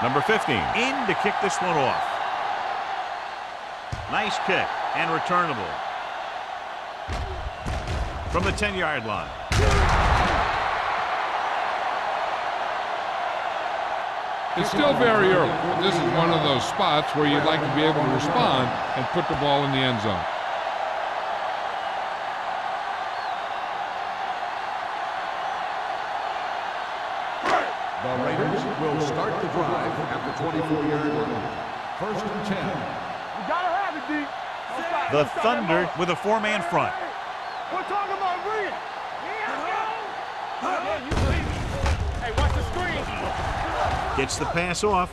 Number 15 in to kick this one off. Nice kick and returnable. From the 10-yard line. It's still very early, but this is one of those spots where you'd like to be able to respond and put the ball in the end zone. The Raiders will start the drive at the 24-yard line. 1st and 10. You gotta have it, D. The Thunder with a 4-man front. We're talking about Reed. Yeah, you leave me. Hey, watch the screen. Gets the pass off.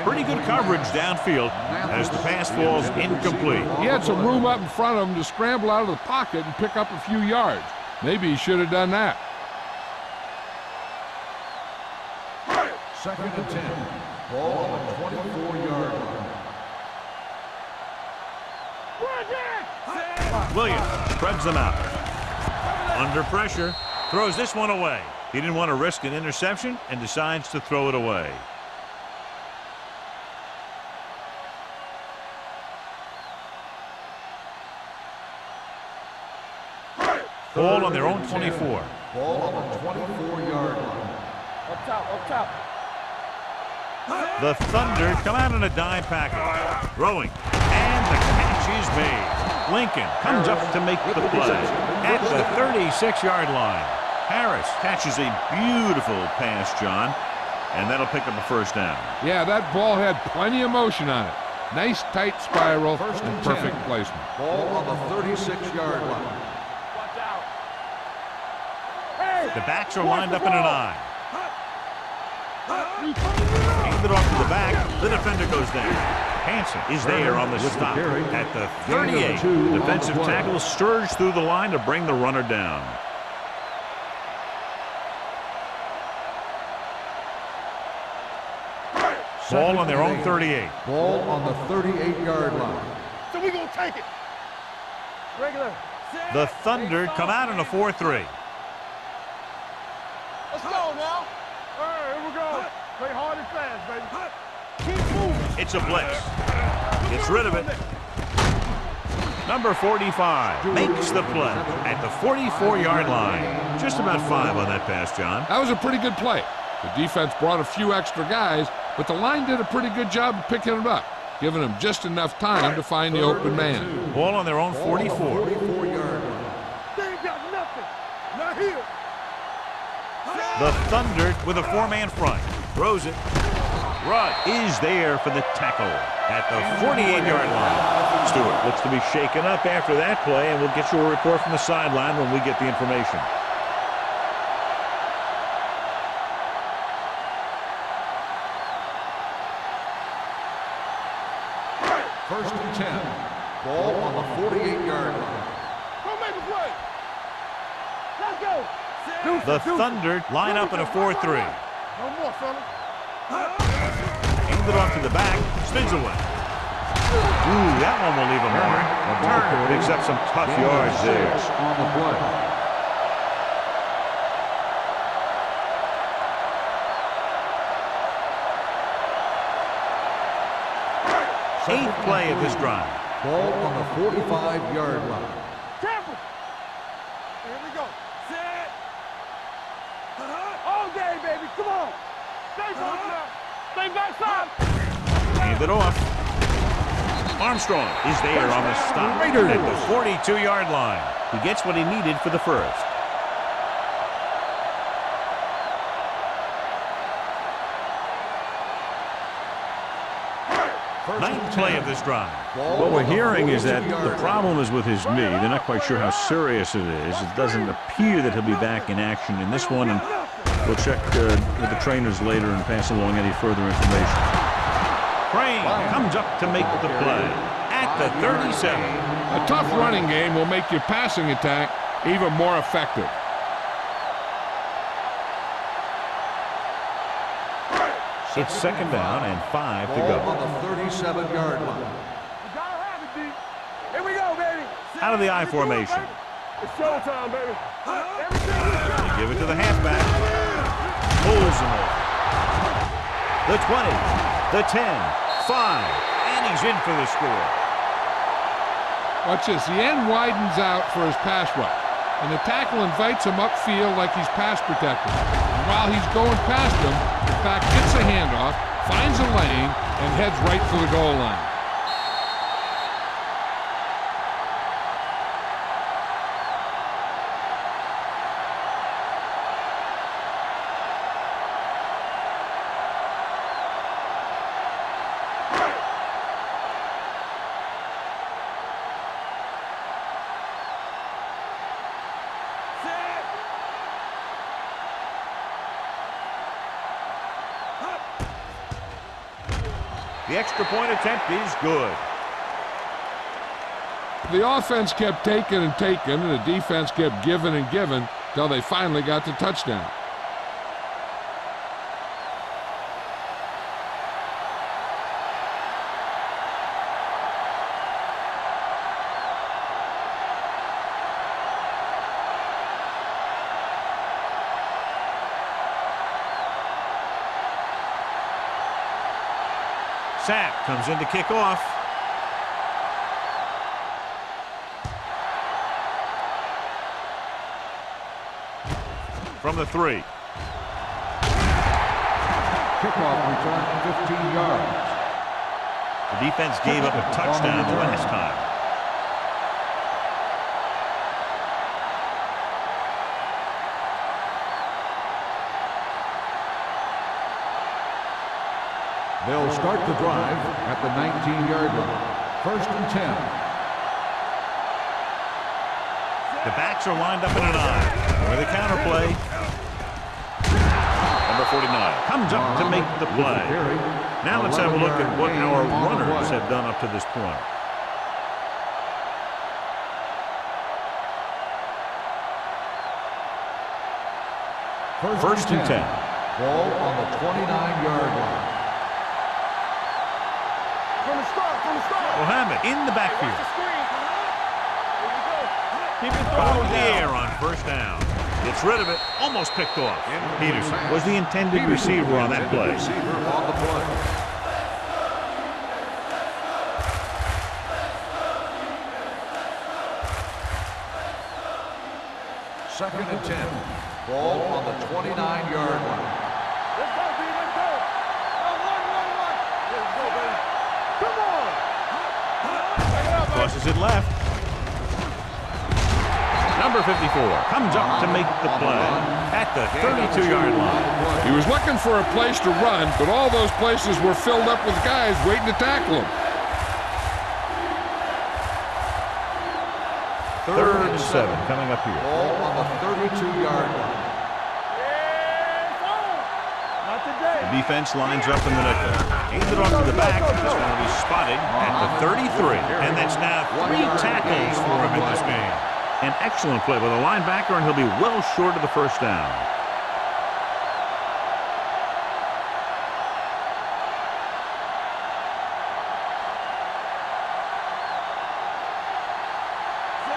Pretty good coverage downfield as the pass falls incomplete. He had some room up in front of him to scramble out of the pocket and pick up a few yards. Maybe he should have done that. 2nd and 10. Ball on the 24-yard line. Williams spreads them out. Under pressure, throws this one away. He didn't want to risk an interception and decides to throw it away. Ball on their own 24. Ball on the 24-yard line. Up top, up top. The Thunder come out in a dime package. Throwing. And the catch is made. Lincoln comes up to make the play at the 36-yard line. Harris catches a beautiful pass, John, and that'll pick up a first down. Yeah, that ball had plenty of motion on it. Nice tight spiral and perfect placement. Ball on the 36-yard line. Watch out. The backs are lined up in an I. Handed off to the back. The defender goes down. Hansen is there on the stop at the 38. The defensive tackle surged through the line to bring the runner down. Ball on their own 38. Ball on the 38-yard line. So we gonna take it. Regular. The Thunder come out in a 4-3. Let's go now. All right, here we go. Play hard and fast, baby. Keep moving. It's a blitz. Gets rid of it. Number 45 makes the play at the 44-yard line. Just about 5 on that pass, John. That was a pretty good play. The defense brought a few extra guys, but the line did a pretty good job of picking it up, giving them just enough time to find the open man. Ball on their own 44. 44-yard line. They ain't got nothing. Not here. The Thunder with a 4-man front. Throws it. Rudd is there for the tackle at the 48-yard line. Stewart looks to be shaken up after that play, and we'll get you a report from the sideline when we get the information. First and 10. Ball on the 48-yard line. Go make a play. Let's go. The Thunder line up in a 4-3. No more, fella. Hands it off to the back. Spins away. Ooh, that one will leave a mark. Turner picks up some tough yards there. On the play. 8th play of this drive. Ball on the 45-yard line. Careful. Here we go. Set. All day, baby. Come on. Stay back now. Stay backside. Hand it off. Armstrong is there on the stop at the 42-yard line. He gets what he needed for the first. Ninth play of this drive. What we're hearing is that the problem is with his knee. They're not quite sure how serious it is. It doesn't appear that he'll be back in action in this one, and we'll check with the trainers later and pass along any further information. Crane comes up to make the play at the 37. A tough running game will make your passing attack even more effective. It's second down and 5 to Ball go. on the 37-yard line. You gotta have it, D. Here we go, baby. Out of the I formation. It's showtime, baby. Everything is They give it to the halfback. Pulls him off. the 20, the 10, 5, and he's in for the score. Watch this. The end widens out for his pass rush, and the tackle invites him upfield like he's pass protecting. And while he's going past him, the back gets a handoff, finds a lane, and heads right for the goal line. The extra point attempt is good. The offense kept taking and taking, and the defense kept giving and giving till they finally got the touchdown. Sapp comes in to kick off. From the 3. Kickoff return 15 yards. The defense gave up a touchdown the last time. They'll start the drive at the 19-yard line. 1st and 10. The backs are lined up in an I. With a counter play. Number 49 comes up to make the play. Now let's have a look at what our runners have done up to this point. First and 10. Ball on the 29-yard line. From the start. Mohammed in the backfield. Keep it Follows the air on first down. Gets rid of it. Almost picked off. Peterson was the intended receiver on that play. Receiver on the play. Second and 10. Ball on the 29-yard line. Let's go, B. Let's go. One. Let's go, baby. Come on. Back it up, baby. Crosses it left. Number 54 comes up to make the play at the 32-yard line. He was looking for a place to run, but all those places were filled up with guys waiting to tackle him. Third and 7 coming up here. Ball on the 32-yard line. Not today. The defense lines up in the nickel. Hands it off to the back. It's going to be spotted at the 33. And that's now 3 tackles for him in this game. An excellent play by the linebacker, and he'll be well short of the first down.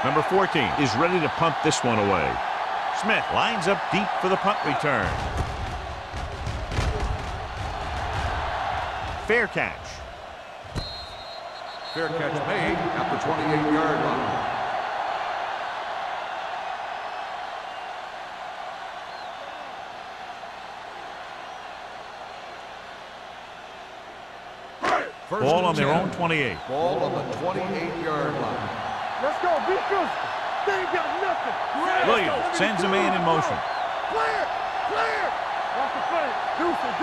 Number 14 is ready to punt this one away. Smith lines up deep for the punt return. Fair catch. Fair catch made at the 28-yard line. Ball on their own 28. Ball on the 28-yard line. Let's go. Be good. They ain't got nothing. Williams sends a man in motion. Clear. Watch the play. Deuce it.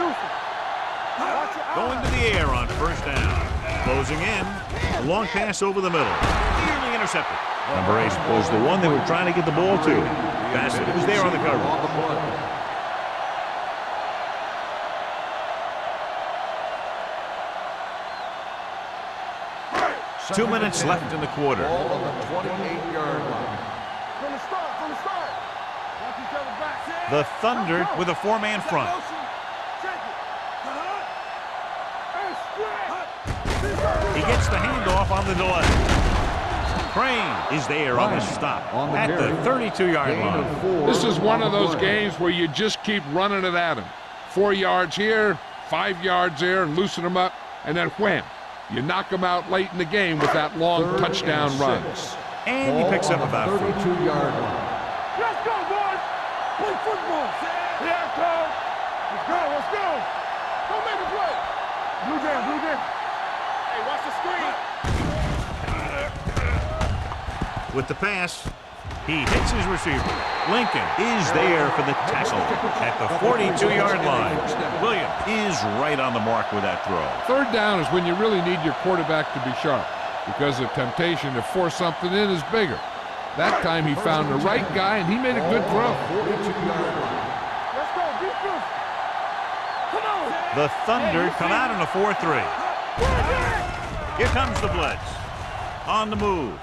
Watch your Going to the air on first down. Closing in. A long pass over the middle. Nearly intercepted. Number 8 was the one they were trying to get the ball to. Bassett was there on the cover. On the play. 2 minutes left in the quarter. Ball on the 28-yard line. From the start. Watch each other back. The Thunder with a 4-man front. Check it. He gets the handoff on the delay. Crane is there on the stop at the 32-yard line. This is one of those games where you just keep running it at him. 4 yards here, 5 yards there and loosen them up, and then wham, you knock them out late in the game with that long touchdown run. And he picks up about 32-yard line. Let's go, boys. Play football. Yeah, coach. Let's go. Let's go. Don't make a play. Blue jam, blue jam. Hey, watch the screen. with the pass. He hits his receiver. Lincoln is there for the tackle at the 42-yard line. Williams is right on the mark with that throw. Third down is when you really need your quarterback to be sharp because the temptation to force something in is bigger. That time he found the right guy and he made a good throw. Let's go, defense. Come on. The Thunder come out in a 4-3. Here comes the blitz. On the move.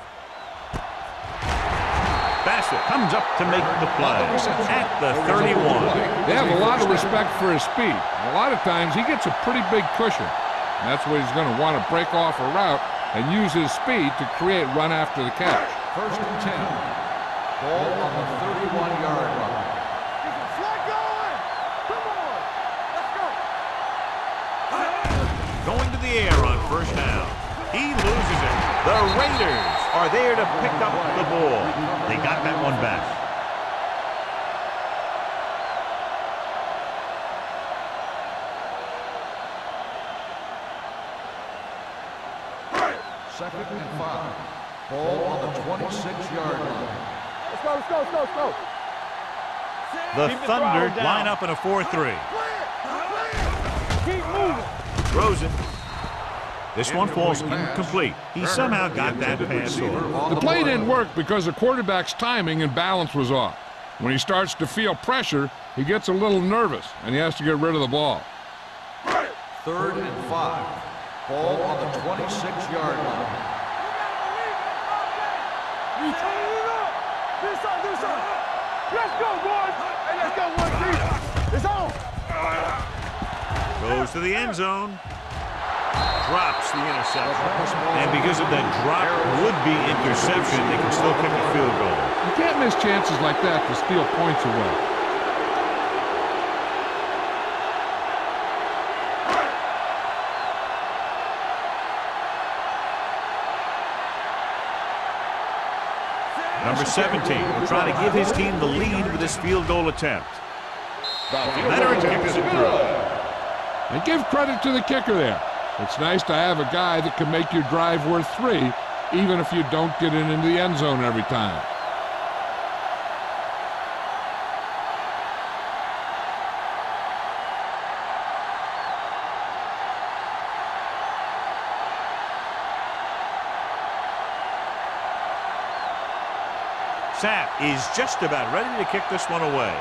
Bassett comes up to make the play at the 31. They have a lot of respect for his speed. A lot of times he gets a pretty big cushion. And that's where he's going to want to break off a route and use his speed to create run after the catch. First and 10. Ball on the 31-yard line. Slide going. Come on. Let's go. Going to the air on first down. He loses it. The Raiders are there to pick up the ball. They got that one back. Second and 5. Ball on the 26-yard line. Let's go, let's go, let's go, let's go. The Keep the Thunder throttle down. line up in a 4-3. Keep moving. Throws it. This one falls incomplete. He somehow got that pass off. The play didn't work because the quarterback's timing and balance was off. When he starts to feel pressure, he gets a little nervous and he has to get rid of the ball. Third and 5. Ball on the 26-yard line. You turn it up. This side, this side. Let's go, boys. Hey, let's go, one deep. It's on. Goes to the end zone. Drops the interception. And because of that drop would-be interception, they can still kick a field goal. You can't miss chances like that to steal points away. Number 17 will try to give his team the lead with this field goal attempt. Leonard kicks it through. And give credit to the kicker there. It's nice to have a guy that can make your drive worth 3, even if you don't get it into the end zone every time. Sapp is just about ready to kick this one away.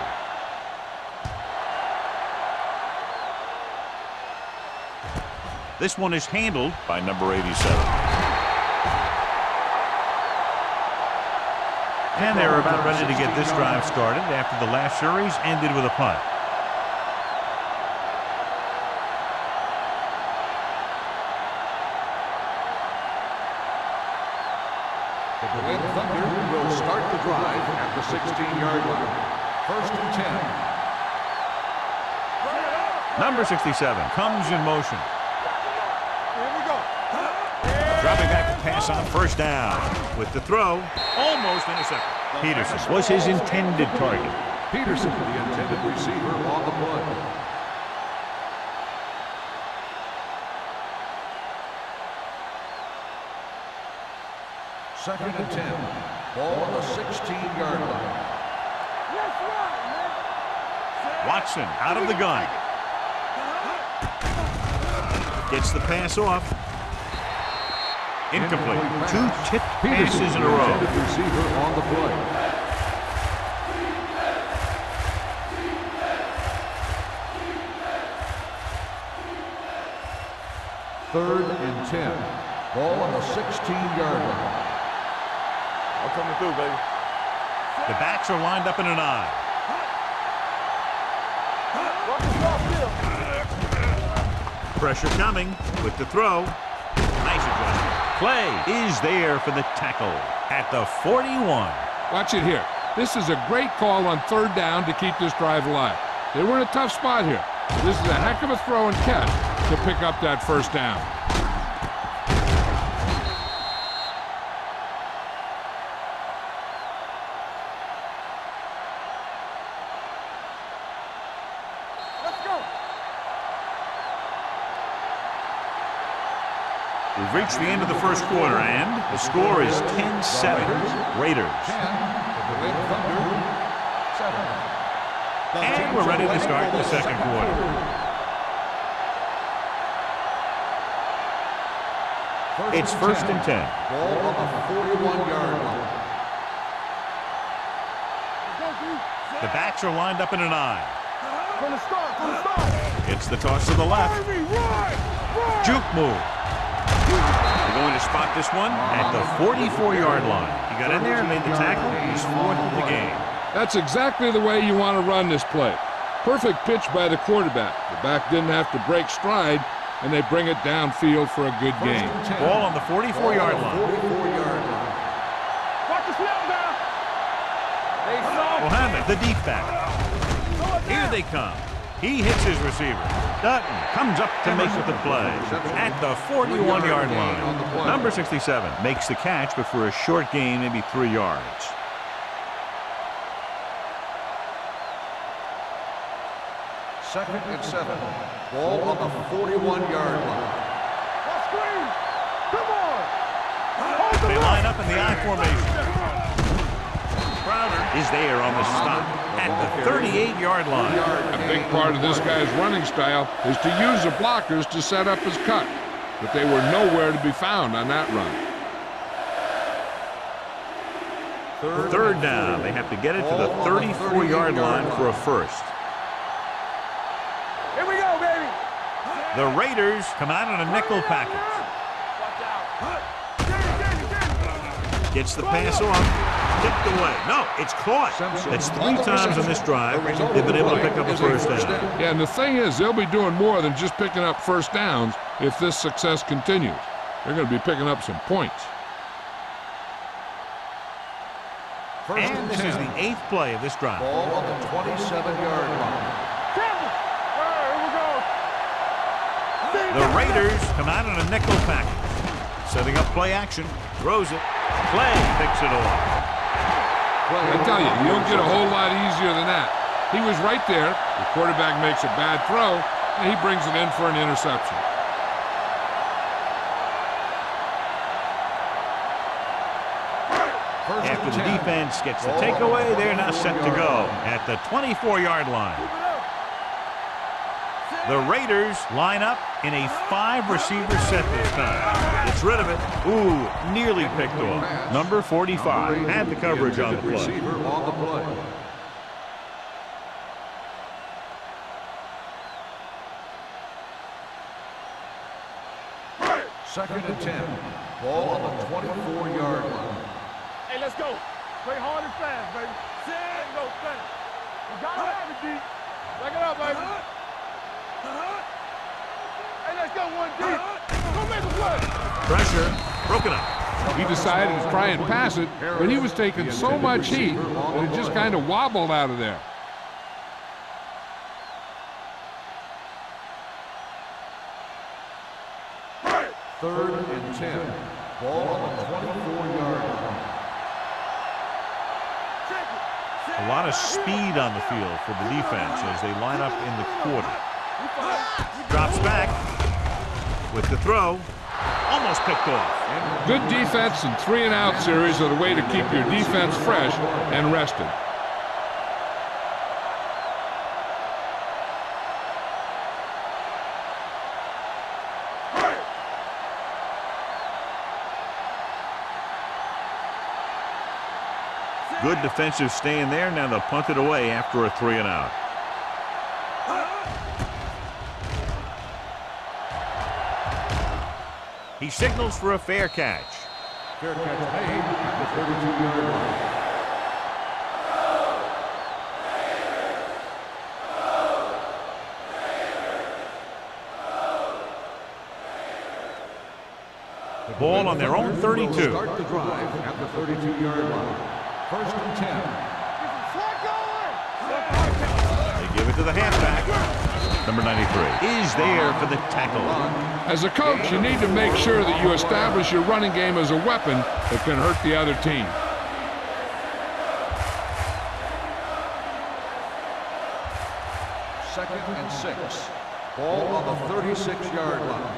This one is handled by number 87. And they're about ready to get this drive started after the last series ended with a punt. The Berlin Thunder will start the drive at the 16-yard line. First and 10. Number 67 comes in motion. Here we go. Dropping back to pass on first down. With the throw, almost intercepted. Peterson was his intended target. Peterson, the intended receiver on the play. Second and 10. Ball on the 16-yard line. Let's ride, man. Watson out of the gun. Gets the pass off. Incomplete. 2 tipped passes in a row. Intended receiver on the play. Third and 10. Ball on the 16-yard line. I'm coming through, baby. The backs are lined up in an eye. Walk the soft field. Pressure coming with the throw. Nice adjustment. Clay is there for the tackle at the 41. Watch it here. This is a great call on third down to keep this drive alive. They were in a tough spot here. This is a heck of a throw and catch to pick up that first down. We've reached the end of the first quarter, and the score is 10-7. Raiders. And we're ready to start the second quarter. It's 1st and 10. Ball on the 41-yard line. The backs are lined up in an I. From the start. It's the toss to the left. Juke move. They're going to spot this one at the 44-yard line. He got in there and made the tackle. He's 4th in the game. That's exactly the way you want to run this play. Perfect pitch by the quarterback. The back didn't have to break stride, and they bring it downfield for a good game. Ball on the 44-yard line. Watch the snap down. Mohammed, the deep back. Here they come. He hits his receiver. Dutton comes up to make the play at the 41-yard line. Number 67 makes the catch, but for a short gain, maybe 3 yards. Second and 7. Ball on the 41-yard line. Come on. They line up in the I formation. Crowder is there on the stop at the 38-yard line. A big part of this guy's running style is to use the blockers to set up his cut, but they were nowhere to be found on that run. Third down. They have to get it to the 34-yard line for a first. Here we go, baby. The Raiders come out in a nickel package. Gets the pass on. Tipped away. No, it's caught. That's 3 times on this drive they've been able to pick up a first down. Yeah, and the thing is, they'll be doing more than just picking up first downs if this success continues. They're going to be picking up some points. And this is the 8th play of this drive. Ball on the 27-yard line. The Raiders come out in a nickel package. Setting up play action. Throws it. Clay picks it off. I tell you, you don't get a whole lot easier than that. He was right there. The quarterback makes a bad throw, and he brings it in for an interception. After the defense gets the takeaway, they're now set to go at the 24-yard line. The Raiders line up in a 5-receiver set this time. Gets rid of it. Ooh, nearly picked off. Number 45 had the coverage on the play. Second and 10. Ball on the 24-yard line. Hey, let's go. Play hard and fast, baby. Let's go, fast. You got to have it, D. Back it up, baby. Hey, let's go, 1D. Go make a play. Pressure broken up. He decided to try and pass it, but he was taking so much heat that it just kind of wobbled out of there. Third and 10. Ball on the 24-yard line. A lot of speed on the field for the defense as they line up in the quarter. Drops back with the throw. Almost picked off. Good defense and 3-and-out series are the way to keep your defense fresh and rested. Good defensive stand there. Now they'll punt it away after a 3-and-out. He signals for a fair catch. Fair catch made at the 32-yard line. The ball on their own 32. Start the drive at the 32-yard line. First and 10. They give it to the halfback. Number 93 is there for the tackle. As a coach, you need to make sure that you establish your running game as a weapon that can hurt the other team. Second and 6. Ball on the 36-yard line.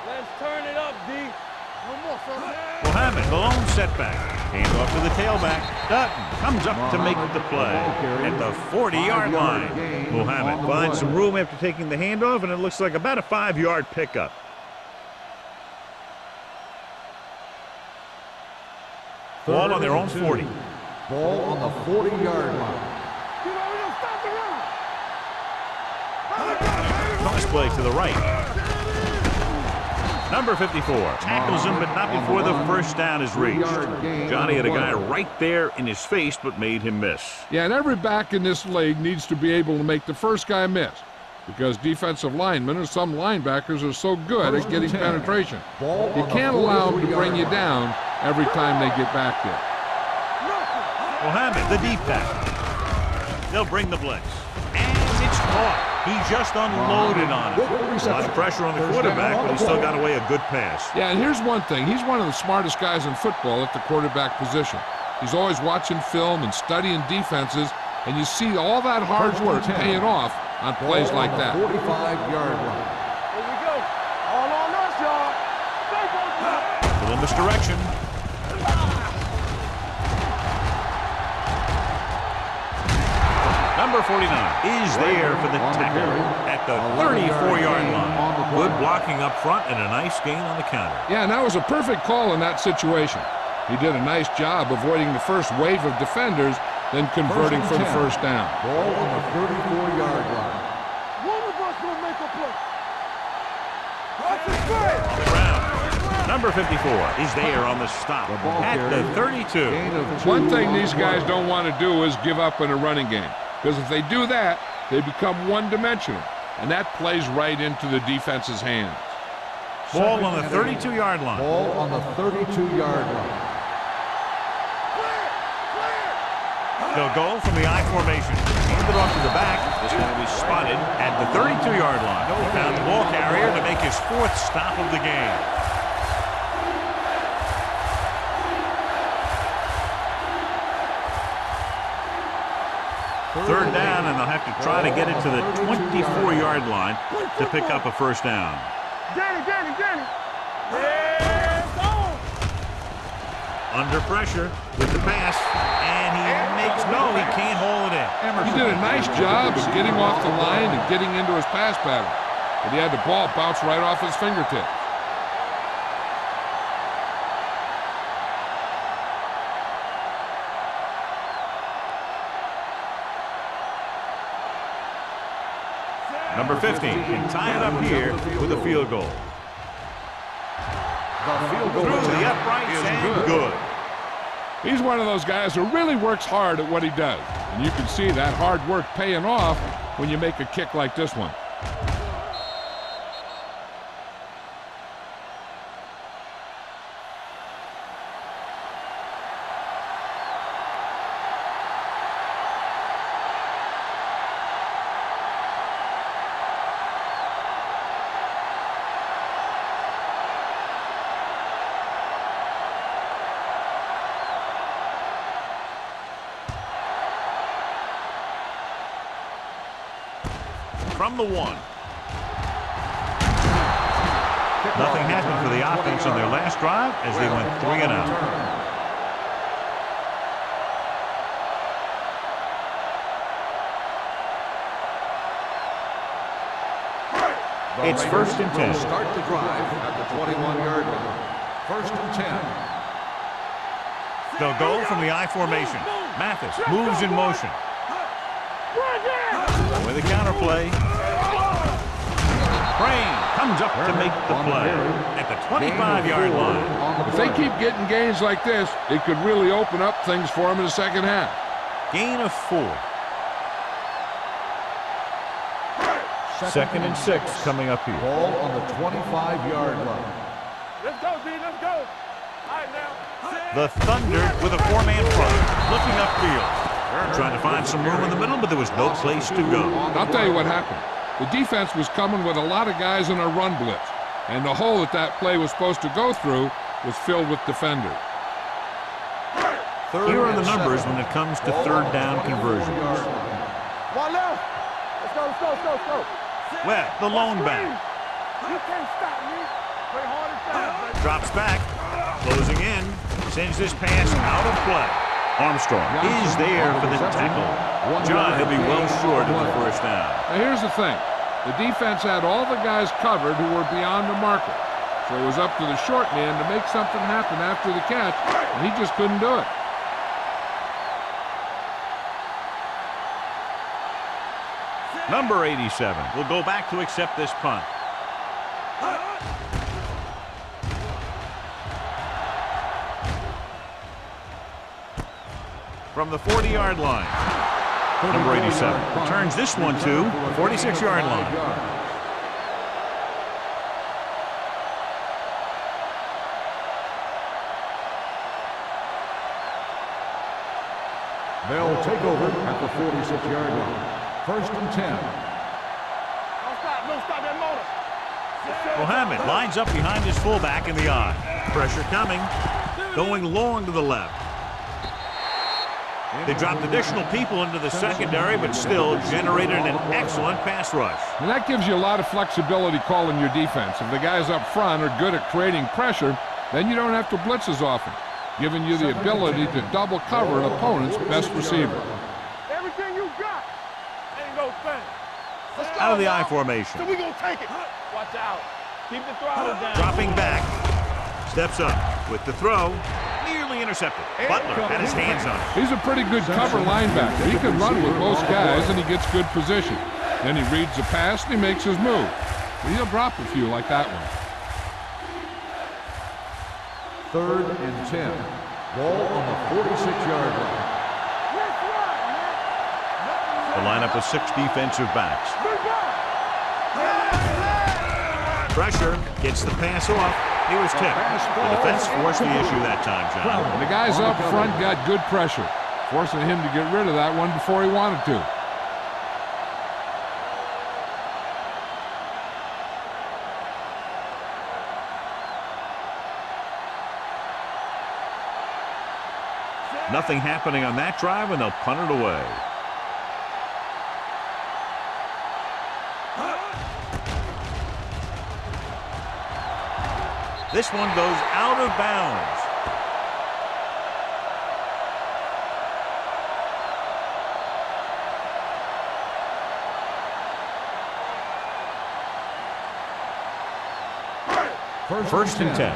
Let's turn it up, D. No more, son. Mohammed, the lone setback. Hand off to the tailback. Dutton comes up to make the play at the 40-yard line. Mohammed finds some room after taking the handoff, and it looks like about a 5-yard pickup. Ball on their own 40. Ball on the 40-yard line. Cross play to the right. Number 54 tackles him, but not before the first down is reached. Johnny had a guy right there in his face, but made him miss. Yeah, and every back in this league needs to be able to make the first guy miss, because defensive linemen or some linebackers are so good at getting penetration. You can't allow them to bring you down every time they get back there. Mohammed, the deep pass. They'll bring the blitz. And it's caught. He just unloaded on it. A lot of pressure on the quarterback, but he still got away a good pass. Yeah, and here's one thing. He's one of the smartest guys in football at the quarterback position. He's always watching film and studying defenses, and you see all that hard work paying off on plays like that. 45-yard line. Here we go. All on us, y'all. Still in this direction. Number 49 is there for the tackle at the 34-yard line. Good blocking up front and a nice gain on the counter. Yeah, and that was a perfect call in that situation. He did a nice job avoiding the first wave of defenders, then converting for the first down. Ball on the 34-yard line. One of us will make a play. Watch it play. Brown, number 54, is there on the stop at the 32. One thing these guys don't want to do is give up in a running game, because if they do that, they become one-dimensional, and that plays right into the defense's hands. Ball on the 32-yard line. Ball on the 32-yard line. They'll go from the I formation. Hand it off to the back. This one will be spotted at the 32-yard line. He found the ball carrier to make his 4th stop of the game. Third down, and they'll have to try to get it to the 24-yard line to pick up a first down. Danny. Yeah, go. Under pressure with the pass, and he can't hold it in. He did a nice job of getting off the line and getting into his pass pattern, but he had the ball bounce right off his fingertips. Number 15 can tie it up here with a field goal. The field goal Through the uprights and good. He's one of those guys who really works hard at what he does, and you can see that hard work paying off when you make a kick like this one. From the 1. Nothing happened for the offense on their last drive as they went 3 and out. It's 1st and 10. Start the drive at the 21-yard line. 1st and 10. They'll go from the I formation. Mathis moves in motion. With a counter play. Crane comes up to make the play at the 25-yard line. If they keep getting gains like this, it could really open up things for them in the second half. Gain of 4. 2nd and 6 coming up here. Ball on the 25-yard line. Let's go, D. Let's go. All right, now. The Thunder with a 4-man front, looking upfield. Trying to find some room in the middle, but there was no place to go. I'll tell you what happened. The defense was coming with a lot of guys in a run blitz, and the hole that play was supposed to go through was filled with defenders. Here are the numbers when it comes to third down conversions. One left. Let's go. Webb, the lone back. You can't stop me. Play hard and fast, baby. Drops back. Closing in. Sends this pass out of play. Armstrong is there for the tackle. John, he'll be well short of the first down. Now here's the thing. The defense had all the guys covered who were beyond the marker. So it was up to the short man to make something happen after the catch, and he just couldn't do it. Number 87 will go back to accept this punt. From the 40-yard line. Number 87 returns this one to the 46-yard line. They'll take over at the 46-yard line. First and 10. Don't stop that motor. Mohammed lines up behind his fullback in the eye. Pressure coming. Going long to the left. They dropped additional people into the secondary, but still generated an excellent pass rush. And that gives you a lot of flexibility calling your defense. If the guys up front are good at creating pressure, then you don't have to blitz as often, giving you the ability to double cover an opponent's best receiver. Everything you got. Ain't no thing. Let's go, Out of the I y'all. formation. So we gonna take it. Watch out. Keep the throttle down. Dropping back. Steps up with the throw. Nearly intercepted. Butler had his hands on it. He's a pretty good cover linebacker. He can run with most guys, and he gets good position. Then he reads the pass, and he makes his move. He'll drop a few like that one. Third and 10. Ball on the 46-yard line. The lineup of 6 defensive backs. Pressure gets the pass off. He was tipped. The defense forced the issue that time, John. And the guys up front got good pressure, forcing him to get rid of that one before he wanted to. Nothing happening on that drive, and they'll punt it away. This one goes out of bounds. First and 10.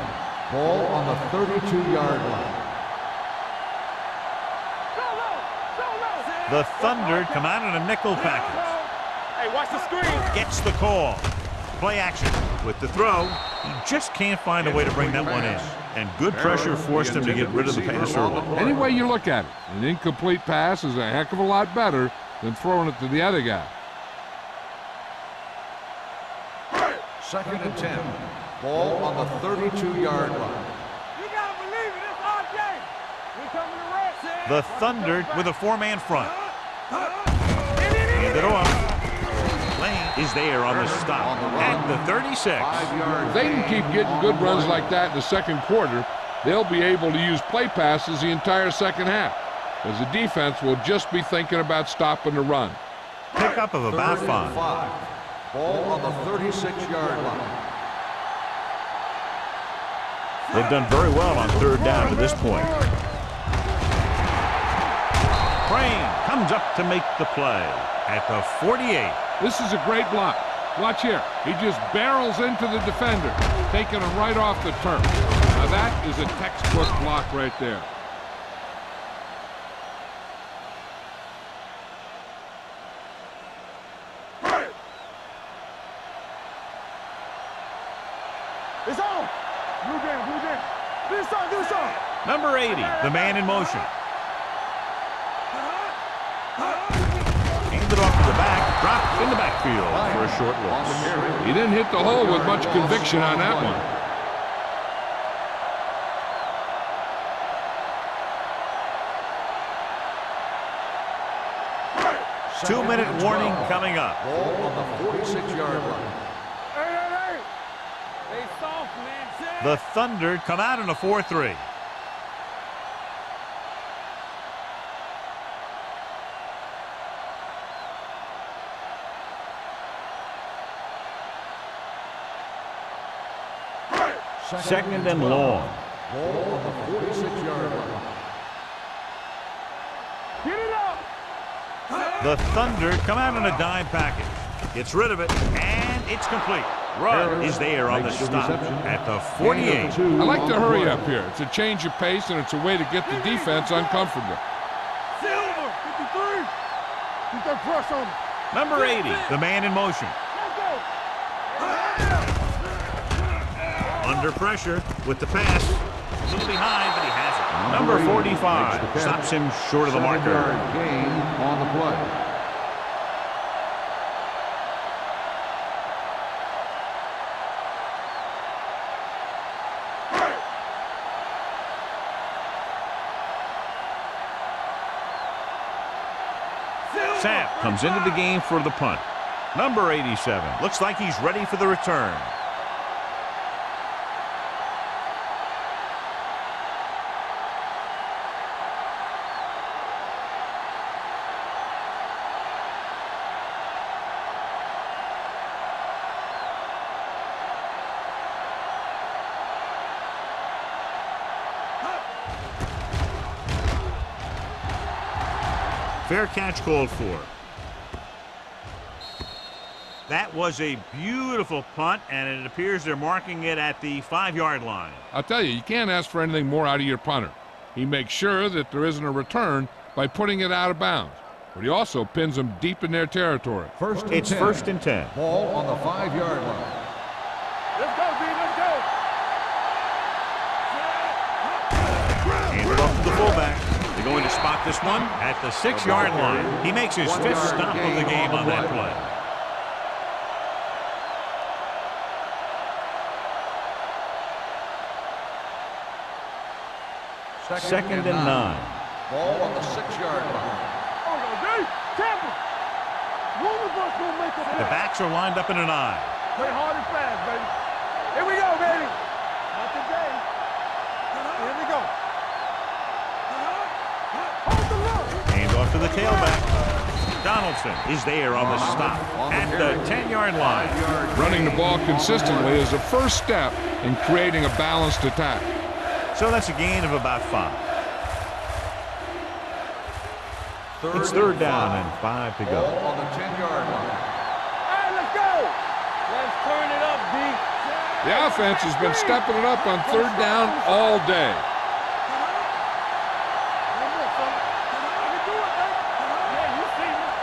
Ball on the 32-yard line. The Thunder come out in a nickel package. Hey, watch the screen. Gets the call. Play action with the throw. He just can't find a way to bring that one in. And good pressure forced him to get rid of the pass early. Any way you look at it, an incomplete pass is a heck of a lot better than throwing it to the other guy. Second and 10. Ball on the 32-yard line. You gotta believe it. It's our game. We coming to rest. The Thunder with a 4-man front. Hand it off. Lane is there on the stop at the 36. 5 yards. If they can keep getting good runs like that in the second quarter, they'll be able to use play passes the entire second half, as the defense will just be thinking about stopping the run. Pickup of about Third and 5. 5. Ball on the 36-yard line. They've done very well on third down to this point. Crane comes up to make the play at the 48. This is a great block. Watch here. He just barrels into the defender, taking him right off the turf. Now that is a textbook block right there. It's on. Blue game. Do something. Number 80, the man in motion. Handed off to the back, dropped in the backfield for a short loss. He didn't hit the hole with much conviction on that one. 2-minute warning coming up. Ball on the 46-yard line. Hey. They soft, man. The Thunder come out in a 4-3. Second and long. Ball on the 46-yard line. Get it up. The Thunder come out in a dime package. Gets rid of it, and it's complete. Run is there on the stop at the 48. I like to hurry up here. It's a change of pace, and it's a way to get the defense uncomfortable. Silver. 53. Keep that press on him. Number 80, the man in motion. Let's go. Under pressure with the pass. A little behind, but he has it. Number 45 stops him short of the marker. 7-yard gain on the play. Sapp comes into the game for the punt. Number 87 looks like he's ready for the return. Fair catch called for. That was a beautiful punt, and it appears they're marking it at the 5-yard line. I'll tell you, you can't ask for anything more out of your punter. He makes sure that there isn't a return by putting it out of bounds, but he also pins them deep in their territory. It's first and 10. Ball on the 5-yard line. Let's go, B. Let's go. Hand it off to the fullback. They're going to spot this one at the 6-yard line. He makes his 5th stop of the game on that play. Second and 9. Ball on the 6-yard line. Oh, no, D. Tampa. One of us gonna make a play. The backs are lined up in an eye. Play hard and fast, baby. Here we go, baby. Not today. Here we go. Hold the look. Hand off to the tailback. Donaldson is there on the stop at the 10-yard line. Running the ball consistently is the first step in creating a balanced attack. So that's a gain of about 5. It's third down and 5 to Ball go. on the 10-yard line. Hey, let's go. Let's turn it up, D. The offense has been stepping it up on third down all day. One more, son. I can do it, baby. Yeah, you see me.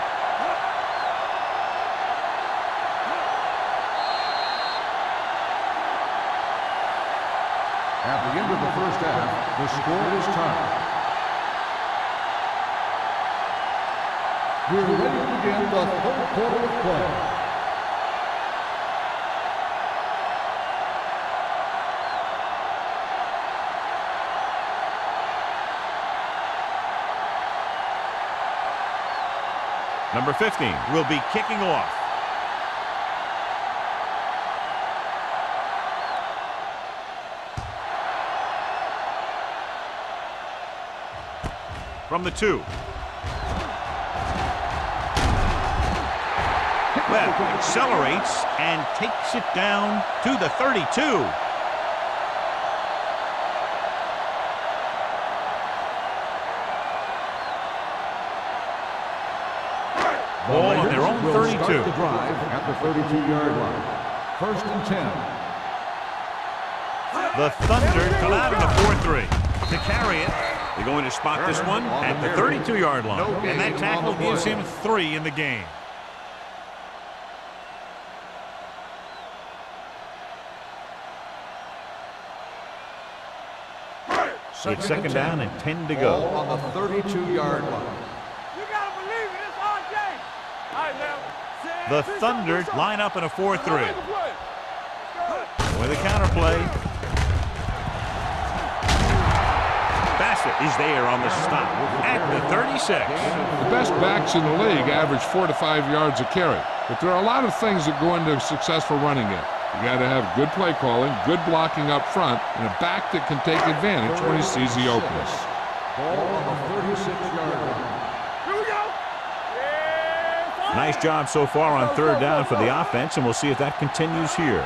At the end of the first half, the score is tied. We're ready to begin the third quarter of play. Number 15 will be kicking off. From the 2. Webb accelerates and takes it down to the 32. Ball on their own 32. Start the drive at the 32-yard line. First and 10. The Thunder come out in a 4-3 to carry it. They're going to spot this one at the 32-yard line. And that tackle gives him 3 in the game. It's second down and 10 to go. Ball on the 32-yard line. You gotta believe it. It's our game. All right, now. The Thunder line up in a 4-3. Make a play. With a counter play. Pass is there on the stop at the 36. The best backs in the league average 4 to 5 yards a carry. But there are a lot of things that go into a successful running game. You got to have good play calling, good blocking up front, and a back that can take advantage when he sees the openings. Ball on the 36-yard line. Here we go. Nice job so far on third down for the offense, and we'll see if that continues here.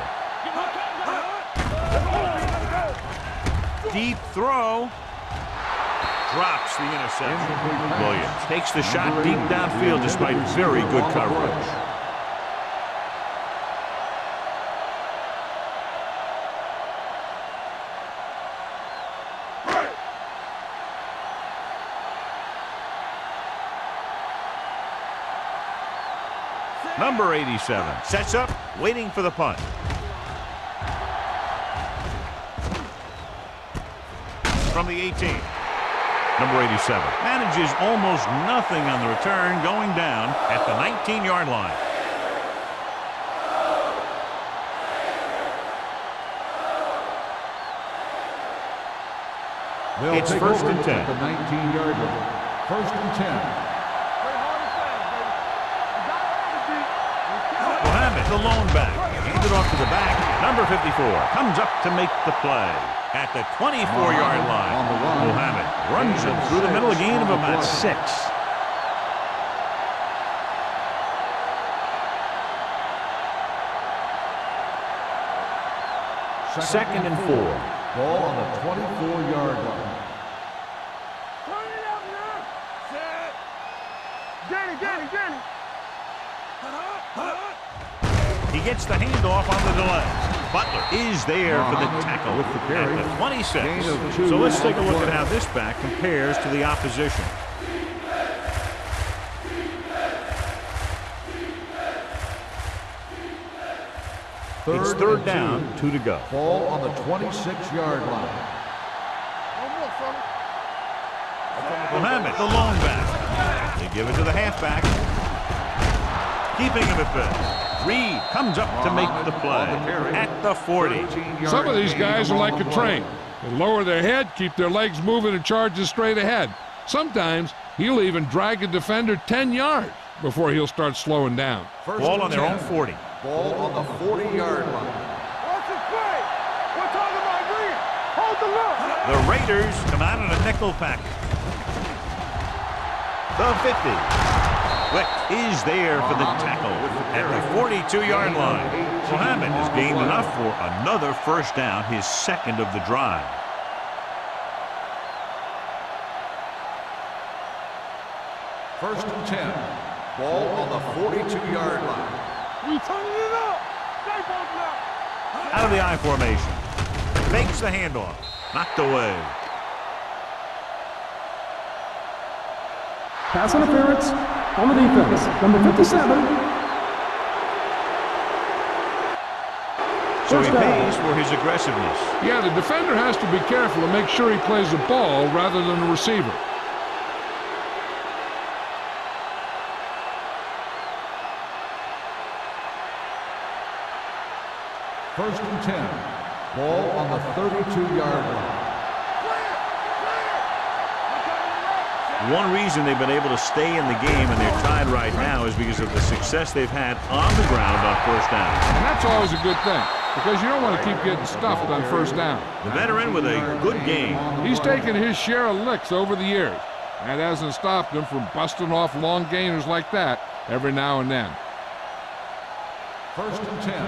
Deep throw. Drops the interception. Williams takes the shot deep downfield despite very good coverage. Number 87 sets up, waiting for the punt. From the 18. Number 87 manages almost nothing on the return, going down at the 19-yard line. It's first and 10. At the 19-yard line. First and 10. The lone back. Handed off to the back. Number 54 comes up to make the play. At the 24-yard line, Mohammed runs it through the middle, a gain of about 6. Second and 4. Ball on the 24-yard line. Turn it up now. Set. Danny. He gets the handoff on the delay. Butler is there for the tackle with the carry. at the 26. Gain of 2 So let's take a on the look at play. how this back compares to the opposition. It's third and down, 2 to go. Ball on the 26-yard line. Mohammed, the lone back. They give it to the halfback. Keeping him at bay. Reed comes up to make the play at the 40. Some of these guys are like a train. They lower their head, keep their legs moving, and charge straight ahead. Sometimes he'll even drag a defender 10 yards before he'll start slowing down. Ball on their own 40. Ball on the 40-yard line. What's the play? We're talking about green. Hold the look. The Raiders come out in a nickel pack. The 50. Quick is there for the tackle at the 42-yard line. Mohammed has gained enough for another first down, his second of the drive. First and 10. Ball on the 42-yard line. We turning it up. Stay both now. Out of the I formation. Fakes the handoff. Knocked away. Pass interference on the defense. Number 57. So he First down. pays for his aggressiveness. Yeah, the defender has to be careful to make sure he plays the ball rather than the receiver. First and 10. Ball on the 32-yard line. One reason they've been able to stay in the game and they're tied right now is because of the success they've had on the ground on first down. And that's always a good thing, because you don't want to keep getting stuffed on first down. The veteran with a good game. He's taken his share of licks over the years. That hasn't stopped him from busting off long gainers like that every now and then. First and 10.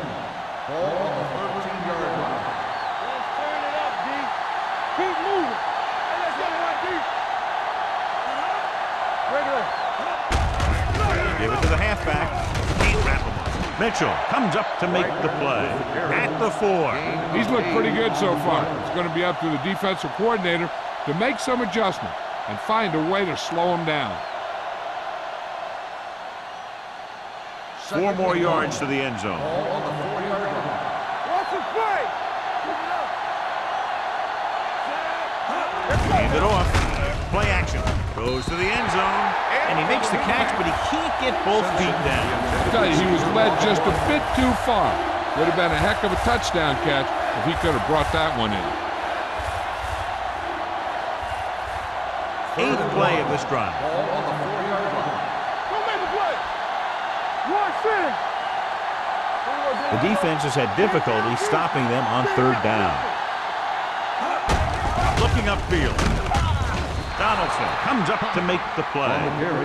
Ball on the 13-yard line. Let's turn it up, D. Keep moving. Hey, let's get it right, D. Give it to the halfback. Can't wrap him up. Mitchell comes up to make the play at the 4. He's looked pretty good so far. It's going to be up to the defensive coordinator to make some adjustment and find a way to slow him down. 4 more yards to the end zone. Ball on the 4-yard line. What's the play? Hand it off. Play action. Goes to the end zone. And he makes the catch, but he can't get both feet down. I tell you, he was led just a bit too far. Would have been a heck of a touchdown catch if he could have brought that one in. 8th play of this drive. Ball on the 4-yard line. Don't make a play. Watch it. The defense has had difficulty stopping them on 3rd down. Looking upfield. Donaldson comes up to make the play.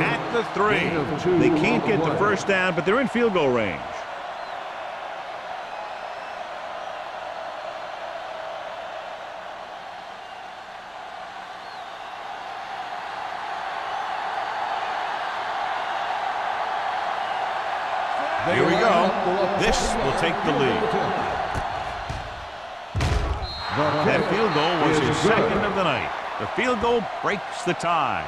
At the 3. They can't get the first down, but they're in field goal range. Here we go. This will take the lead. That field goal was his 2nd of the night. The field goal breaks the tie.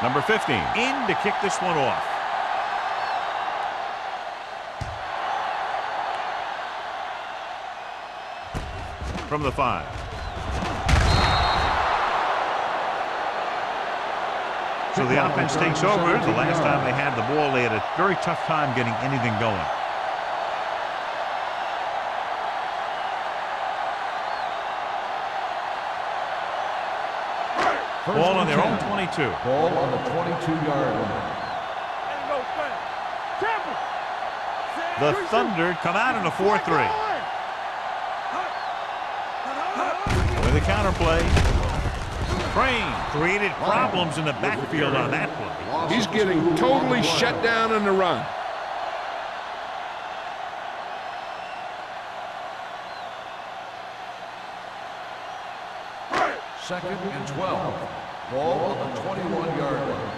Number 15 in to kick this one off. From the 5. So the offense takes over. The last time they had the ball, they had a very tough time getting anything going. Ball on their own 22. Ball on the 22-yard line. The Thunder come out in a 4-3. With a counterplay. Crane created problems in the backfield on that play. He's getting totally shut down in the run. Second and 12. Ball on the 21-yard line.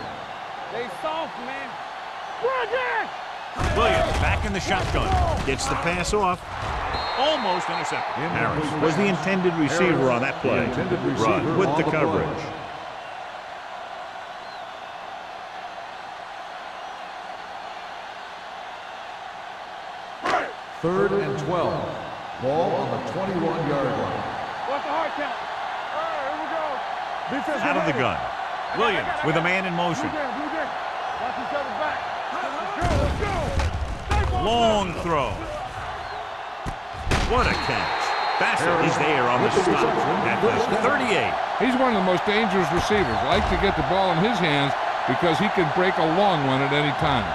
They soft, man. Run again. Williams back in the shotgun. Gets the pass off. Almost intercepted. Harris was the intended receiver on that play. Run with the coverage. Third and 12. Ball on the 21-yard line. What's the hard count? All right, here we go. Defense Out of the gun. Williams with a man in motion. Watch each other back. Let's go. Long throw. What a catch. Bassett is there on the stop at the 38. He's one of the most dangerous receivers. Like to get the ball in his hands because he can break a long one at any time.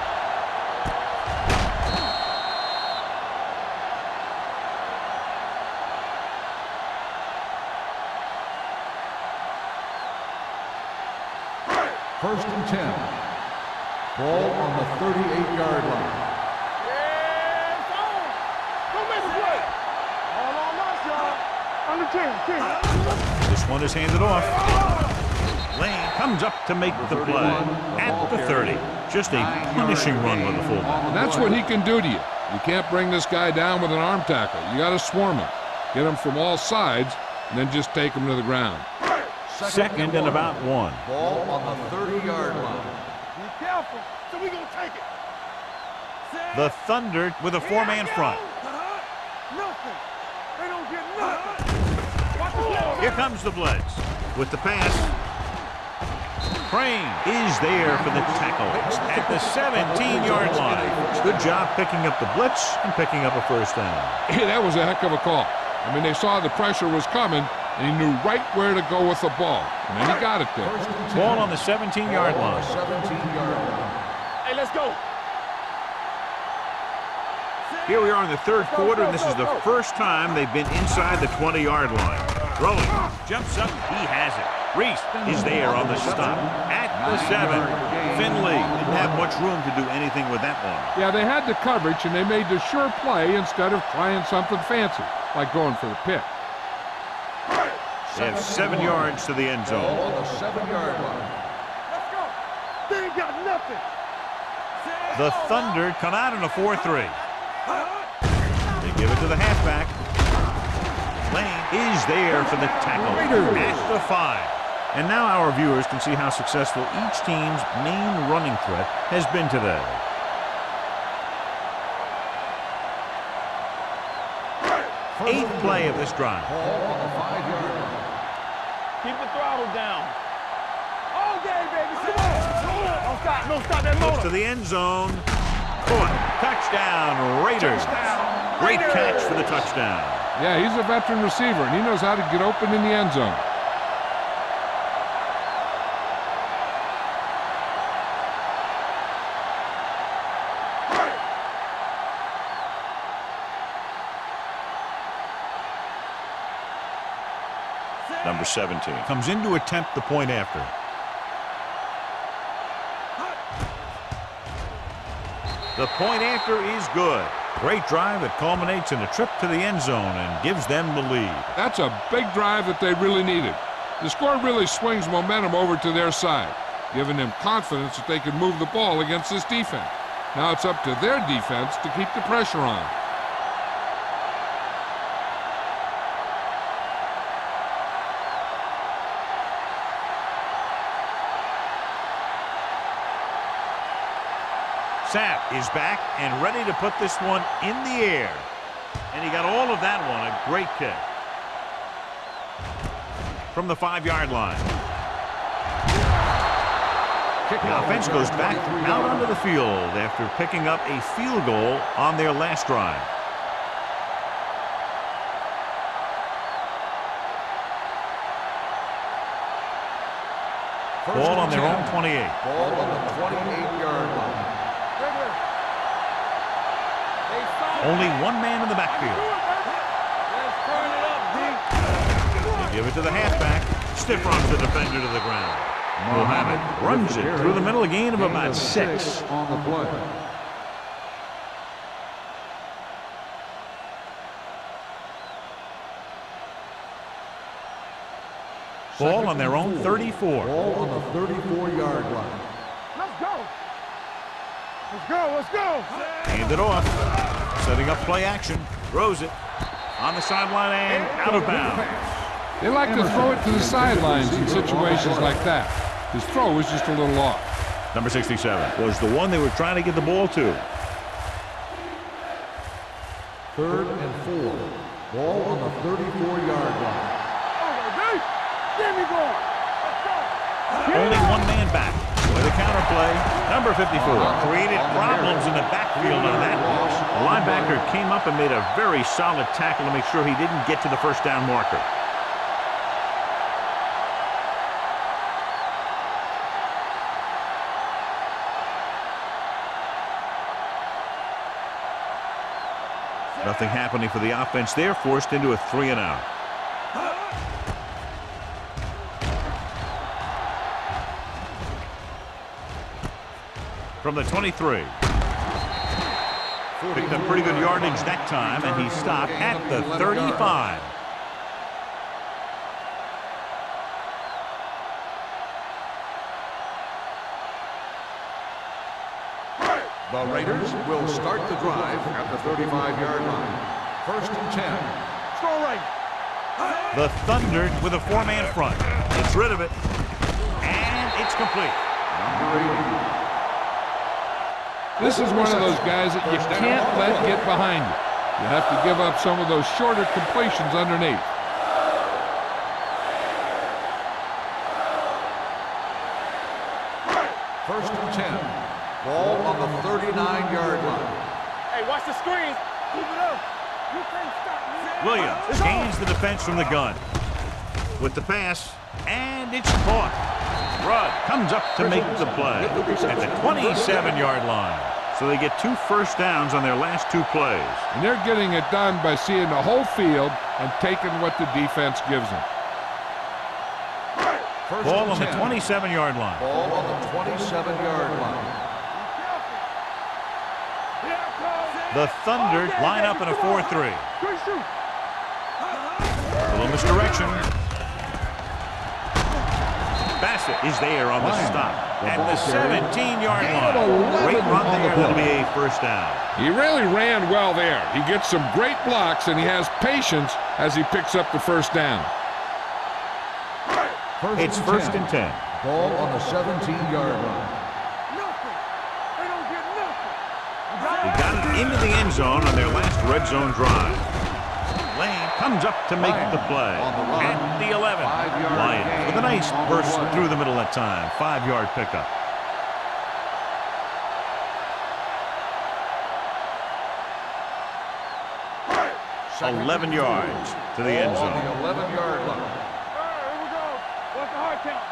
First and 10. Ball on the 38-yard line. Yeah, it's on. Don't make a play. All on us, y'all. On the 10. This one is handed off. Lane comes up to make the play at the 30. Just a punishing run with the fullback. And that's what he can do to you. You can't bring this guy down with an arm tackle. You got to swarm him. Get him from all sides, and then just take him to the ground. Second and about 1. Ball on the 30-yard line. Be careful. So we gonna take it. The Thunder with a 4-man front. Nothing. They don't get nothing. Watch the ball. Here comes the blitz with the pass. Crane is there for the tackle at the 17-yard line. Good job picking up the blitz and picking up a first down. Yeah, that was a heck of a call. I mean, they saw the pressure was coming, and he knew right where to go with the ball. And then he got it there. Ball on the 17-yard line. 17-yard line. Hey, let's go. Here we are in the third quarter, and this is the first time they've been inside the 20-yard line. Throwing. Jumps up. He has it. Reese is there on the stop at the 7. Finley didn't have much room to do anything with that one. Yeah, they had the coverage, and they made the sure play instead of trying something fancy, like going for the pick. They have 7 yards to the end zone. Ball on the 7-yard line. Let's go. They ain't got nothing. The Thunder come out in a 4-3. They give it to the halfback. Lane is there for the tackle at the 5. And now our viewers can see how successful each team's main running threat has been today. 8th play of this drive. Ball on the 5-yard line. Keep the throttle down. All day, baby. Come on. Don't stop. Don't stop that Goes motor. to the end zone. Caught. Touchdown, Raiders. Great catch for the touchdown. Yeah, he's a veteran receiver, and he knows how to get open in the end zone. Number 17 comes in to attempt the point after. The point after is good. Great drive that culminates in a trip to the end zone and gives them the lead. That's a big drive that they really needed. The score really swings momentum over to their side, giving them confidence that they can move the ball against this defense. Now it's up to their defense to keep the pressure on. Sapp is back and ready to put this one in the air. And he got all of that one. A great kick. From the 5-yard line. The offense goes back out onto the field after picking up a field goal on their last drive. Ball on their own 28. Ball on the 28-yard line. Only one man in the backfield. Let's turn it up, D. They give it to the halfback. Stiff arms the defender to the ground. Mohammed runs it through the middle, a gain of about 6. On the play. Ball on their own 34. Ball on the 34-yard line. Let's go. Let's go. Let's go. Hand it off. Setting up play action. Throws it. On the sideline and out of bounds. They like to throw it to the sidelines in situations like that. His throw was just a little off. Number 67 was the one they were trying to get the ball to. 3rd and 4. Ball on the 34-yard line. Get me going. Only one man back. With a counterplay, number 54 created problems in the backfield on that one. The linebacker came up and made a very solid tackle to make sure he didn't get to the first down marker. Nothing happening for the offense there, forced into a 3-and-out. From the 23. Picked up pretty good yardage that time, and he stopped at the 35. The Raiders will start the drive at the 35-yard line. 1st and 10. Throw right. The Thunder with a 4-man front. Gets rid of it, and it's complete. Number 80. This is one of those guys that you can't let get behind you. You have to give up some of those shorter completions underneath. First and 10. Ball on the 39-yard line. Hey, watch the screen. Keep it up. You can't stop me. Williams gains the defense from the gun. With the pass, and it's caught. Rudd comes up to make the play at the 27-yard line. So they get 2 first downs on their last 2 plays. And they're getting it done by seeing the whole field and taking what the defense gives them. Ball on the 27-yard line. Ball on the 27-yard line. The Thunder line up in a 4-3. A little misdirection. Bassett is there on the stop at the 17-yard line. Great run there. That'll be a first down. He really ran well there. He gets some great blocks, and he has patience as he picks up the first down. It's 1st and 10. Ball on the 17-yard line. They got it into the end zone on their last red zone drive. Lane comes up to make the play. At the 11. Lions with a nice burst through the middle that time. 5-yard pickup. Second 11 yards to the end ball zone. on the 11-yard line. Here we go. What's the hard count?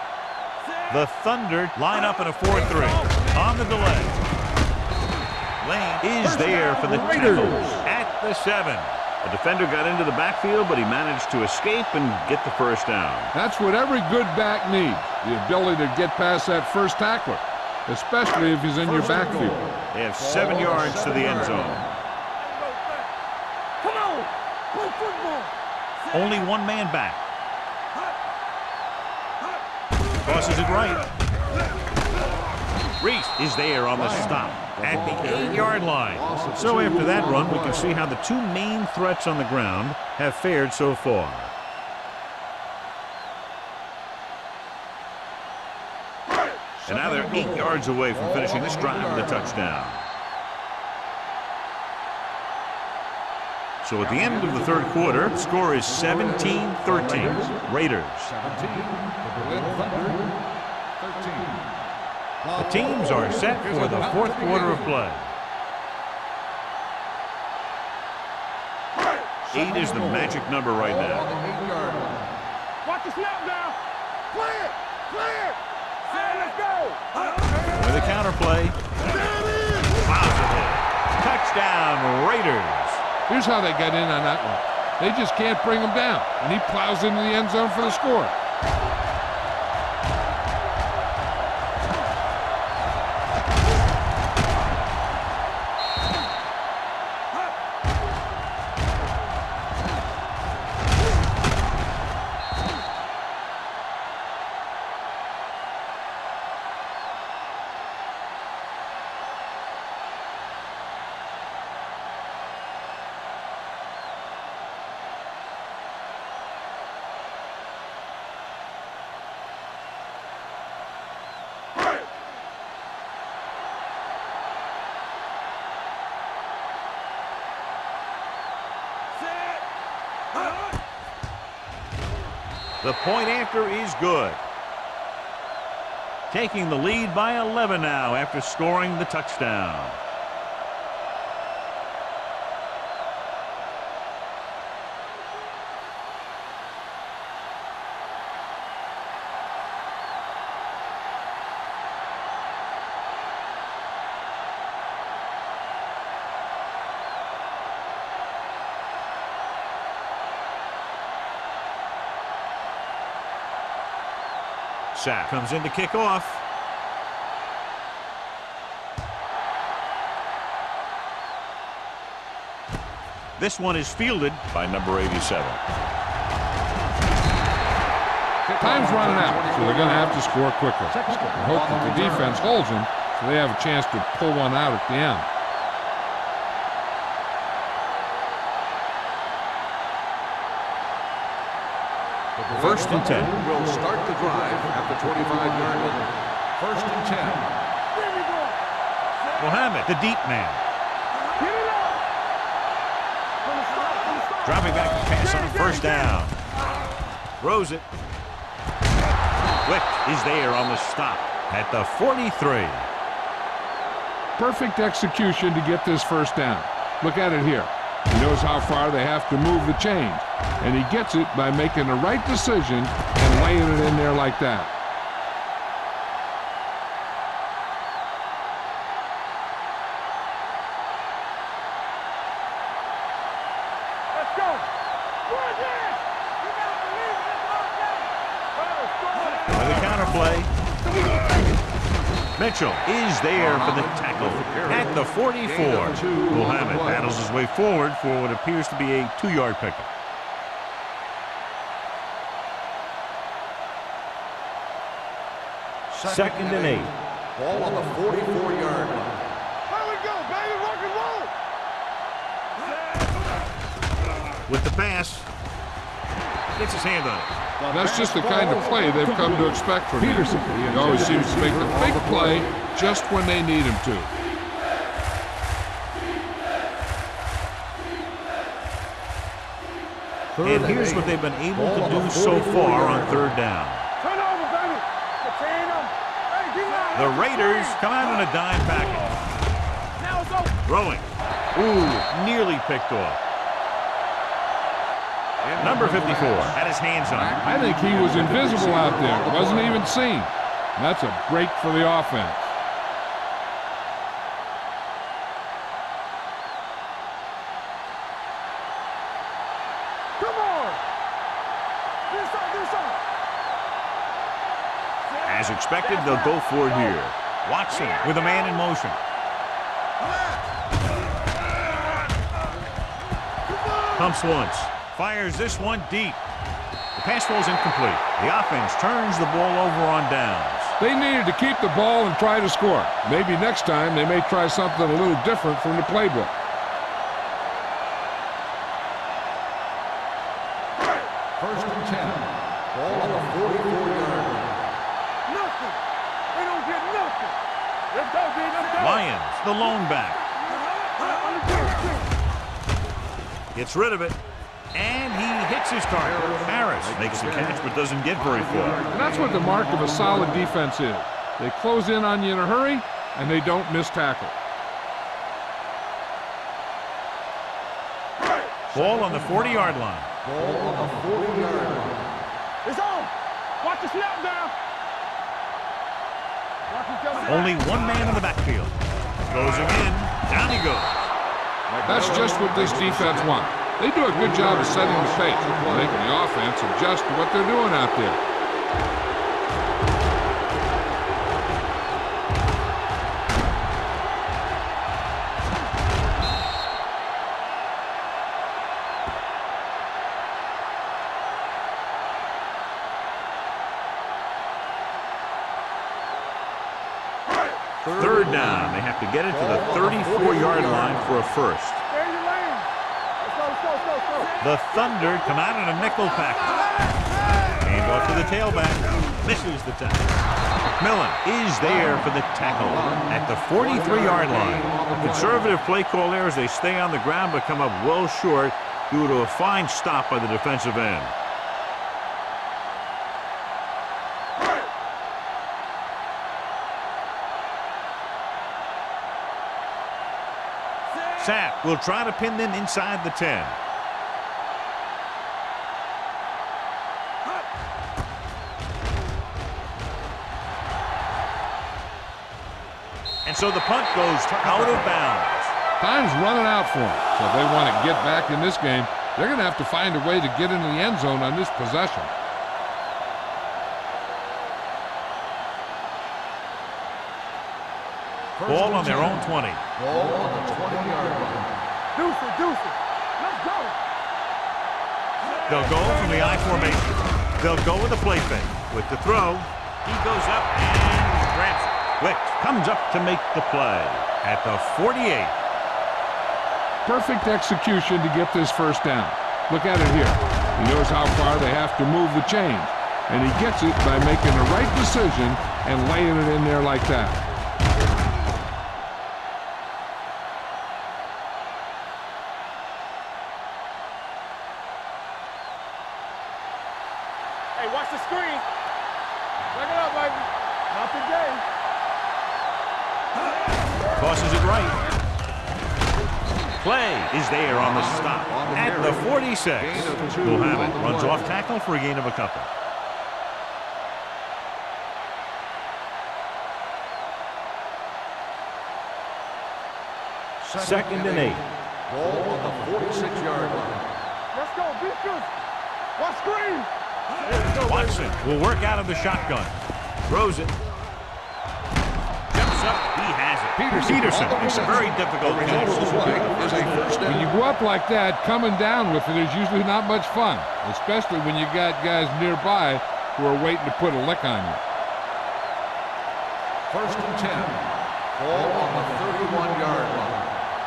The Thunder line up in a 4-3. On the delay. Lane is there for the tackle at the 7. The defender got into the backfield, but he managed to escape and get the first down. That's what every good back needs, the ability to get past that first tackler, especially if he's in your backfield. They have 7 yards to the end zone. Come on. Play football. Only one man back. Tosses it right. Reese is there on the stop at the 8-yard line. So after that run, we can see how the two main threats on the ground have fared so far. And now they're 8 yards away from finishing this drive with a touchdown. So at the end of the third quarter, the score is 17-13. Raiders. 17. The Berlin Thunder. 13. The teams are set for the fourth quarter of play. 8 is the magic number right On now. the 8-yard line. Watch the snap now. Play it. Play it. Let's go. With a counter play. Positive. Touchdown, Raiders. Here's how they got in on that one. They just can't bring him down, and he plows into the end zone for the score. The point after is good. Taking the lead by 11 now after scoring the touchdown. Sack comes in to kick off. This one is fielded by number 87. Time's running out, so they're going to have to score quickly. I hope that the defense holds them so they have a chance to pull one out at the end. First and 10. Will start the drive at the 25-yard line. First and 10. Mohammed, the deep man. Dropping back to pass on first down. Throws it. Wick is there on the stop at the 43. Perfect execution to get this first down. Look at it here. He knows how far they have to move the chains, and he gets it by making the right decision and laying it in there like that. Let's go. Good this. You gotta believe it. With a counter play. Mitchell is there for the tackle at the 44. Mohammed battles his way forward for what appears to be a 2-yard pickup. Second and 8. Ball on the 44-yard line. Here we go, baby. Rock and roll. With the pass. Gets his hand on it. That's just the kind of play they've come to expect from him. He always seems to make the big play just when they need him to. And here's what they've been able to do so far on third down. Turn over, baby. Contain them. Hey, get out. The Raiders come out in a dime package. Now it's over. Throwing. Ooh, nearly picked off. Number 54 had his hands on it. I think he was invisible out there. Wasn't even seen. That's a break for the offense. Come on. This up. As expected, they'll go for it here. Watson with a man in motion. Pumps once. Fires this one deep. The pass falls incomplete. The offense turns the ball over on downs. They needed to keep the ball and try to score. Maybe next time they may try something a little different from the playbook. First and 10. Ball on the 44-yard line. Nothing. They don't get nothing. Let's go, D. Let's go. Lions, the lone back. Gets rid of it. And he hits his target. Harris makes the catch but doesn't get very far. And that's what the mark of a solid defense is. They close in on you in a hurry, and they don't miss tackle. Ball on the 40-yard line. Ball on the 40-yard line. It's on. Watch the snap down. Watch each other. Only one man in the backfield. Throws him in. Down he goes. That's just what this defense wants. They do a good job of setting the pace, making the offense adjust to what they're doing out there. Third down. They have to get it to the 34-yard line for a first. There you lane. Let's go. The Thunder come out in a nickel package. Hand off to the tailback. Misses the tackle. McMillan is there for the tackle at the 43-yard line. A conservative play call there as they stay on the ground but come up well short due to a fine stop by the defensive end. Sapp will try to pin them inside the 10. And so the punt goes out of bounds. Time's running out for them. So if they want to get back in this game, they're going to have to find a way to get into the end zone on this possession. Ball on their own 20. Ball on the 20-yard line. Deuce it. Let's go. They'll go from the I formation. They'll go with a play fake. With the throw, he goes up and grabs it. Wick comes up to make the play at the 48. Perfect execution to get this first down. Look at it here. He knows how far they have to move the chains, and he gets it by making the right decision and laying it in there like that. Hey, watch the screen. Look it up, baby. Not today. Tosses it right. Play is there on the stop at the 46. We'll have it. Runs off tackle for a gain of a couple. Second and 8. Ball on the 46-yard line. Let's go, beat. Watch screen. Watson will work out of the shotgun. Throws it. Jumps up. He has it. Peterson makes a very difficult catch. When you go up like that, coming down with it is usually not much fun, especially when you got guys nearby who are waiting to put a lick on you. First and 10. Ball on the 31-yard line.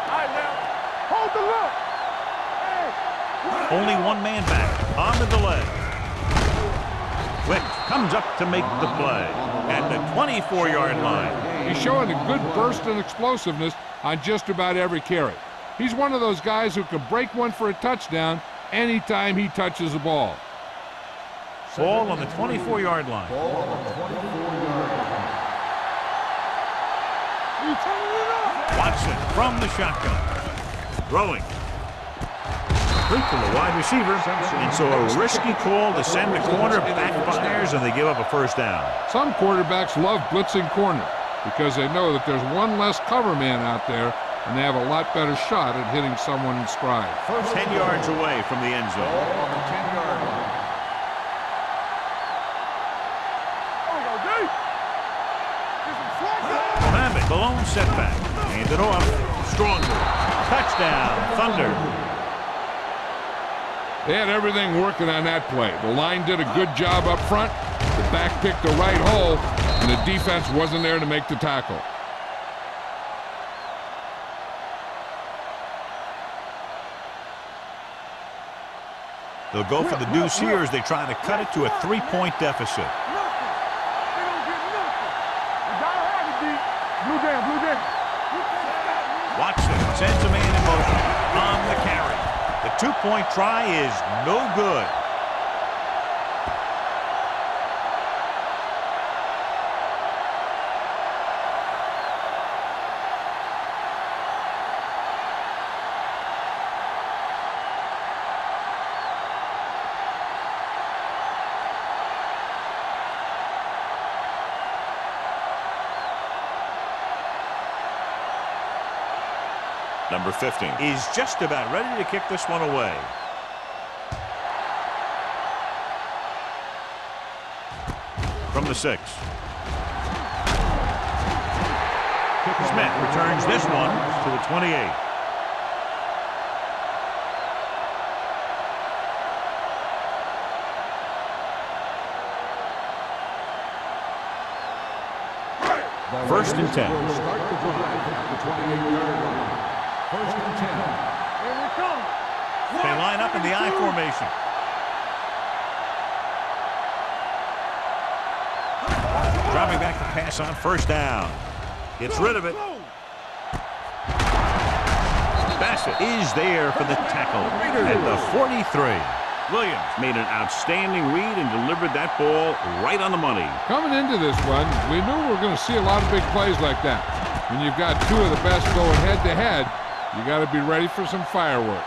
All right, now. Hold the look. Hey. Only one man back on the delay. Wick comes up to make the play at the 24-yard line. He's showing a good burst and explosiveness on just about every carry. He's one of those guys who can break one for a touchdown anytime he touches the ball. Ball on the 24-yard line. Ball on the 24-yard line. Watson from the shotgun. Throwing. Complete to the wide receiver. And so a risky call to send the corner backfires, and they give up a first down. Some quarterbacks love blitzing corner because they know that there's one less cover man out there, and they have a lot better shot at hitting someone in stride. 10 yards away from the end zone. Ball on the 10-yard line. Babbitt, the lone setback. Hand it off. Strong move. Touchdown, Thunder. They had everything working on that play. The line did a good job up front. The back picked the right hole, and the defense wasn't there to make the tackle. They'll go for the deuce here as they try to cut it to a 3-point deficit. Watson sends a man in motion on the carry. The 2-point try is no good. Number 15 is just about ready to kick this one away. From the 6. Smith returns this one to the 28. First and 10. Will start the drive at the 28-yard line. First and 10. Here we come. They line up in the I formation. Dropping back to pass on first down. Gets rid of it. Bassett is there for the tackle at the 43. Williams made an outstanding read and delivered that ball right on the money. Coming into this one, we knew we were going to see a lot of big plays like that. When you've got two of the best going head-to-head, you got to be ready for some fireworks.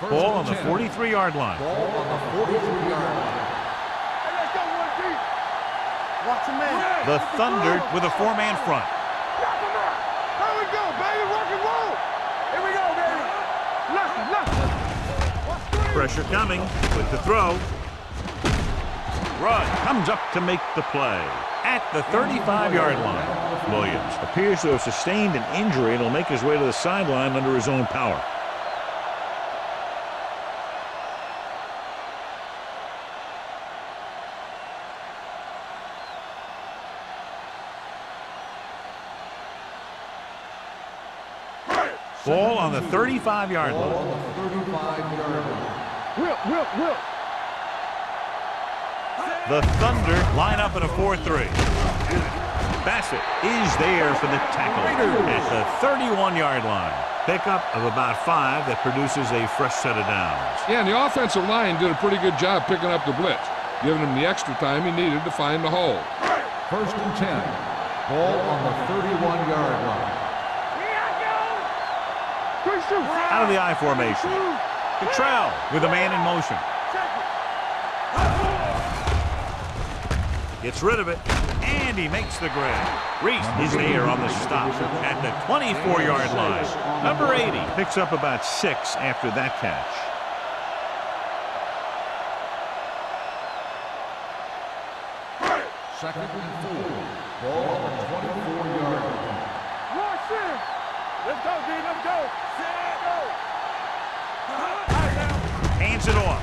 Ball on the 43-yard line. Ball on the 43-yard line. Hey, let's go one deep. Watch him in. The Thunder with a 4-man front. Knock him out. Here we go, baby. Rock and roll. Here we go, baby. Left. Pressure coming with the throw. Run comes up to make the play at the 35-yard line. Williams appears to have sustained an injury and will make his way to the sideline under his own power. Ball on the 35-yard Ball line. on the 35-yard line. Whip. The Thunder line up in a 4-3. Bassett is there for the tackle at the 31-yard line. Pickup of about 5 that produces a fresh set of downs. Yeah, and the offensive line did a pretty good job picking up the blitz, giving him the extra time he needed to find the hole. First and 10. Ball on the 31-yard line. Out of the I formation. Cottrell with a man in motion. Gets rid of it, and he makes the grab. Reese is there on the stop at the 24-yard line. Number 80 picks up about 6 after that catch. Second and 4. Ball on the 24-yard line. Watch it. Let's go, D. Let's go. Hands it off.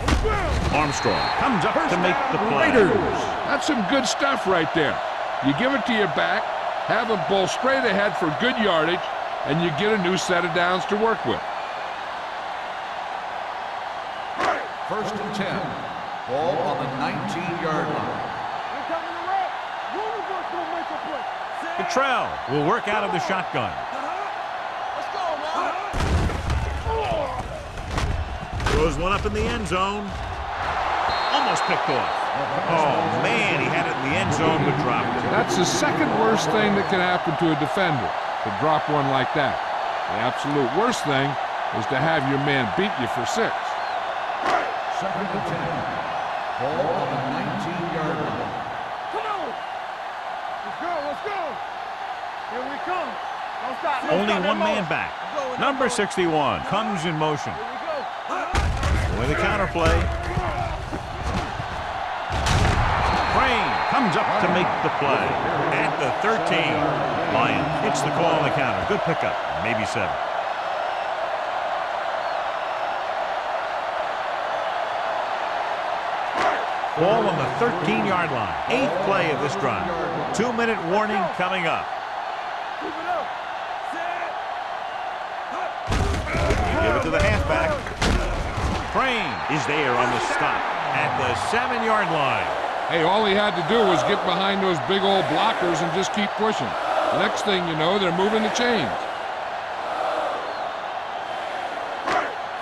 Armstrong comes up to make the play. That's some good stuff right there. You give it to your back, have him bowl straight ahead for good yardage, and you get a new set of downs to work with. First and 10. Ball on the 19-yard line. Cottrell will work out of the shotgun. Throws one up in the end zone. Almost picked off. Oh, man, he had it in the end zone but dropped it. That's the second worst thing that can happen to a defender, to drop one like that. The absolute worst thing is to have your man beat you for 6. Second and 10. Ball on the 19-yard line. Come on. Let's go. Let's go. Here we come. Don't stop. Only one man back. Number 61 comes in motion. Here we go. With a counterplay. Crane comes up to make the play. At the 13. Lions hits the call on the counter. Good pickup. Maybe 7. Ball on the 13-yard line. 8th play of this drive. 2-minute warning coming up. Keep it up. Give it to the halfback. Crane is there on the stop at the 7-yard line. Hey, all he had to do was get behind those big old blockers and just keep pushing. The next thing you know, they're moving the chains.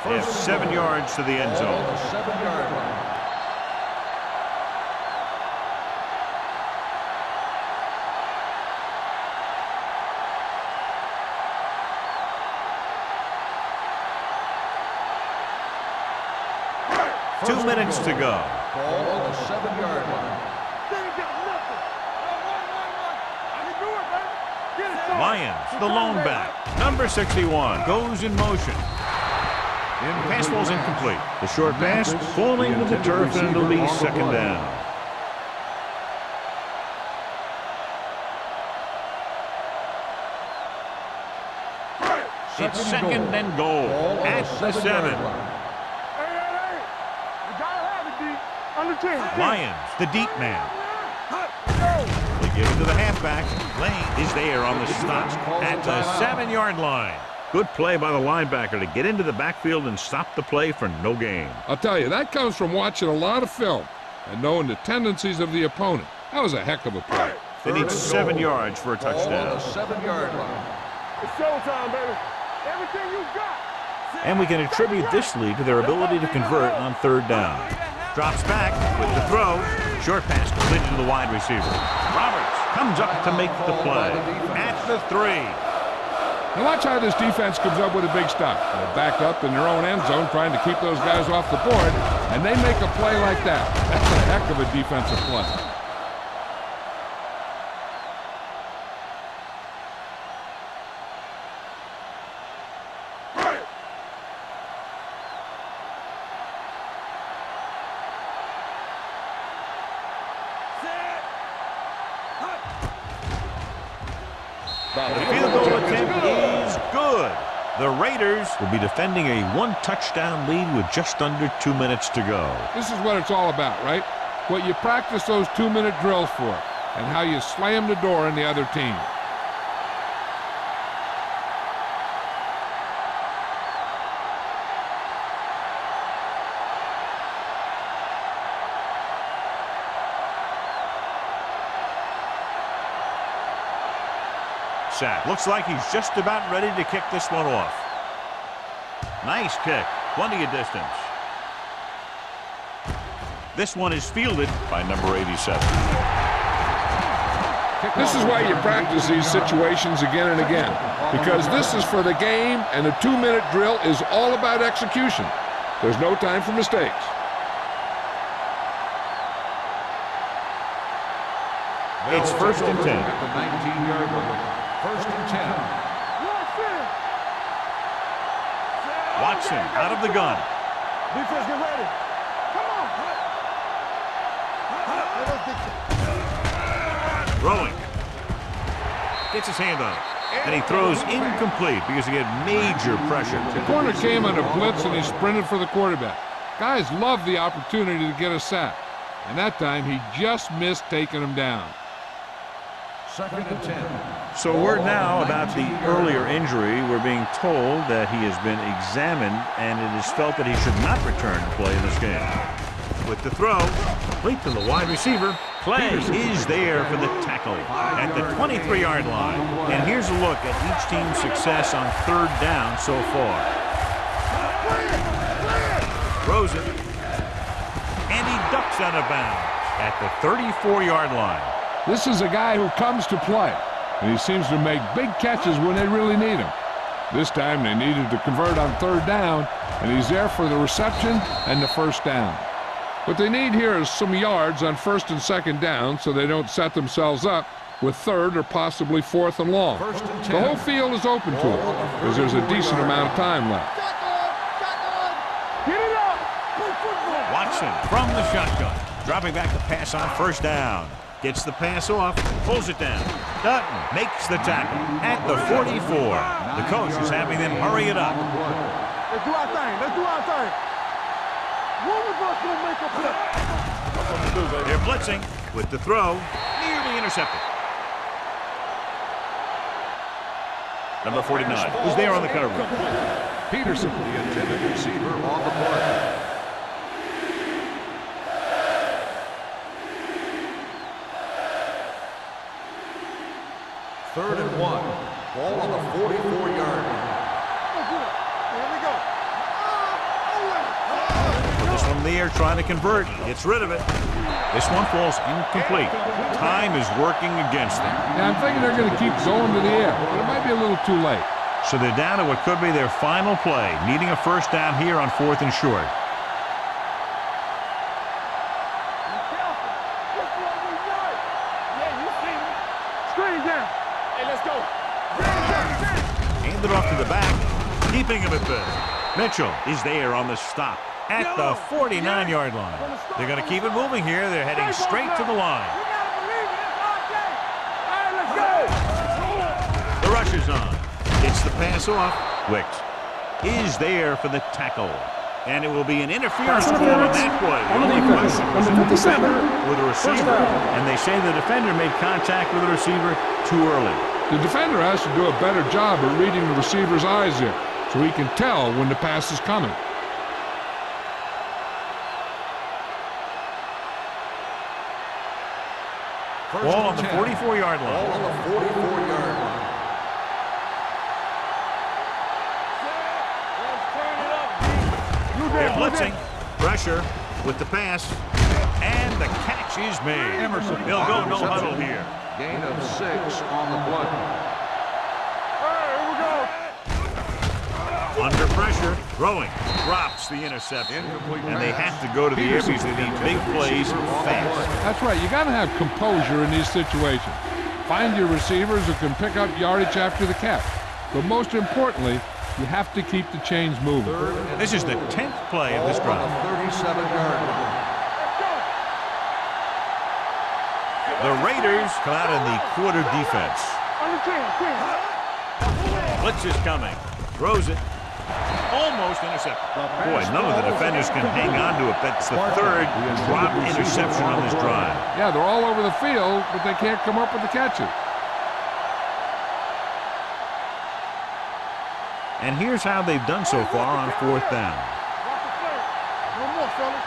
They have 7 yards to the end zone. 7-yard line. Two minutes to go. Ball on the 7-yard line. They ain't got nothing. I can do it, baby. Get it, son. Lions, the lone back. Number 61 goes in motion. Pass ball's incomplete. The short pass falling to the turf, and it'll be 2nd down. It's 2nd and goal at the 7. Under 10. Lions, the deep man. They give it to the halfback. Lane is there on the stop at the 7-yard line. Good play by the linebacker to get into the backfield and stop the play for no gain. I'll tell you, that comes from watching a lot of film and knowing the tendencies of the opponent. That was a heck of a play. They need 7 yards for a Ball on touchdown. the 7-yard line. It's showtime, baby. Everything you got. And we can attribute this lead to their ability to convert on 3rd down. Drops back with the throw. Short pass completed to the wide receiver. Roberts comes up to make the play at the 3. Now watch how this defense comes up with a big stop. They're back up in their own end zone trying to keep those guys off the board, and they make a play like that. That's a heck of a defensive play. The field goal attempt is good. The Raiders will be defending a 1-touchdown lead with just under 2 minutes to go. This is what it's all about, right? What you practice those 2-minute drills for, and how you slam the door on the other team. Sack. Looks like he's just about ready to kick this one off. Nice kick. Plenty of distance. This one is fielded by number 87. This is why you practice these situations again and again, because this is for the game, and a 2-minute drill is all about execution. There's no time for mistakes. It's 1st and 10. At the 19-yard line. 1st and 10. Watson out of the gun. Defense, get ready. Come on. Throwing. Gets his hand on it. And he throws incomplete because he had major pressure. The corner came on a blitz and he sprinted for the quarterback. Guys love the opportunity to get a sack. And that time he just missed taking him down. 2nd and 10. So word now about the earlier injury. We're being told that he has been examined and it is felt that he should not return to play in this game. With the throw, complete to the wide receiver. Play is there for the tackle at the 23-yard line. And here's a look at each team's success on 3rd down so far. Throws it. And he ducks out of bounds at the 34-yard line. This is a guy who comes to play, and he seems to make big catches when they really need him. This time they needed to convert on third down, and he's there for the reception and the first down. What they need here is some yards on first and second down so they don't set themselves up with third or possibly fourth and long. The whole field is open to it because there's a decent amount of time left. Get it up. Watson from the shotgun. Dropping back the pass on first down. Gets the pass off, pulls it down. Dutton makes the tackle at the 44. The coach is having them hurry it up. Let's do our thing. Let's do our thing. One of us will make a play. They're blitzing with the throw. Nearly intercepted. Number 49 is there on the coverage. Peterson, the intended receiver, on the play. Third and 1. Ball on the 44-yard line. Here we go. This one in the air trying to convert. Gets rid of it. This one falls incomplete. Time is working against them. Yeah, I'm thinking they're going to keep going to the air, but it might be a little too late. So they're down to what could be their final play, needing a first down here on 4th and short. Screen down. Hey, let's go. Hand it off to the back, keeping him at bay. Mitchell is there on the stop at the 49-yard line. They're going to keep it moving here. They're heading straight to the line. You gotta believe it. It's our day. All right, let's go. The rush is on. Gets the pass off. Wicks is there for the tackle. And it will be an interference Pass call on interference that play. on the only defense. question was Number the defender 57. with a receiver. down. And they say the defender made contact with the receiver too early. The defender has to do a better job of reading the receiver's eyes here so he can tell when the pass is coming. Ball on the 44-yard line. Ball on the 44-yard line. They're blitzing. Pressure with the pass. And the catch is made. Emerson. They'll go no huddle here. Gain of 6 on the play. Here we go. Under pressure. Throwing. Drops the interception. And they have to go to the air because they need big plays fast. That's right. You got to have composure in these situations. Find your receivers who can pick up yardage after the catch. But most importantly, you have to keep the chains moving. This is the 10th play of this drive. 37-yard line. The Raiders come out in the quarter defense. On the 10. Blitz is coming. Throws it. Almost intercepted. Boy, none of the defenders can hang on to it. That's the third drop interception on this drive. Yeah, they're all over the field, but they can't come up with the catches. And here's how they've done so far on 4th down. Watch the play. No more, fellas.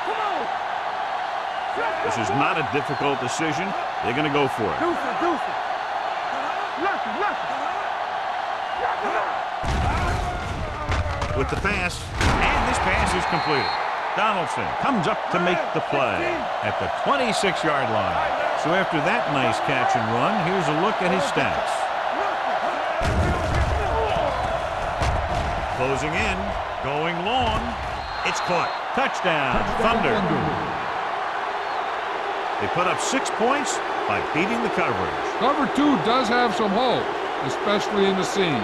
Come on. This is not a difficult decision. They're going to go for it. Deuce it. Lucky. With the pass, and this pass is completed. Donaldson comes up to make the play at the 26-yard line. So after that nice catch and run, here's a look at his stats. Closing in, going long. It's caught. Touchdown, Thunder. They put up 6 points by beating the coverage. Cover 2 does have some holes, especially in the seam.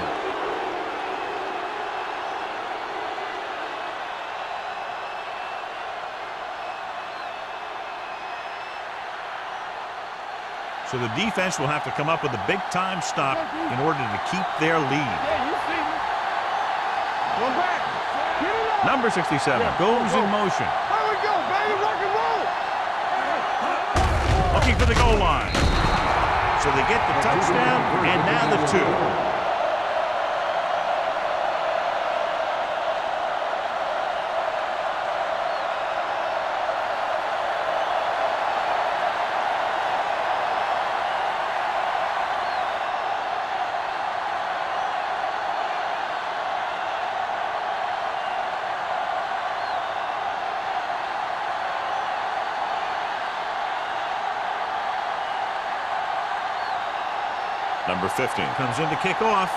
So the defense will have to come up with a big-time stop in order to keep their lead. Yeah, you see me. Go back. Get it up. Number 67 goes in motion. Here we go, baby. Rock and roll. Looking for the goal line. So they get the touchdown, and now the 2. Number 15 comes in to kick off.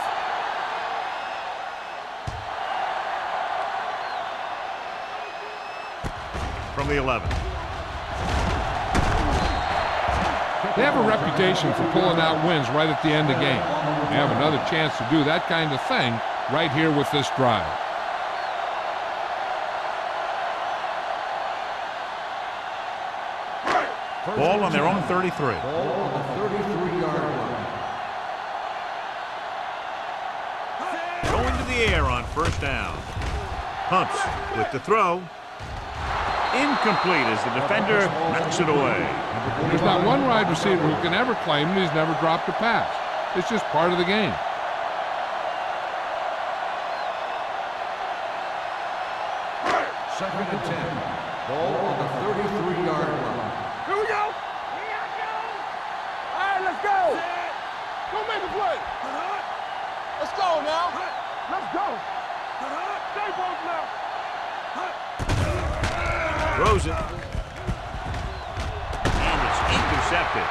From the 11. They have a reputation for pulling out wins right at the end of games. They have another chance to do that kind of thing right here with this drive. Ball on their own 33. Ball on the 33-yard line. Going to the air on first down. Pumps with the throw. Incomplete as the defender knocks it away. There's not one wide receiver who can ever claim that he's never dropped a pass. It's just part of the game. Second and 10. Ball on the 33-yard line. Here we go. All right, let's go. Go make a play. Let's go now. Let's go. Stay both now. Throws it. And it's intercepted.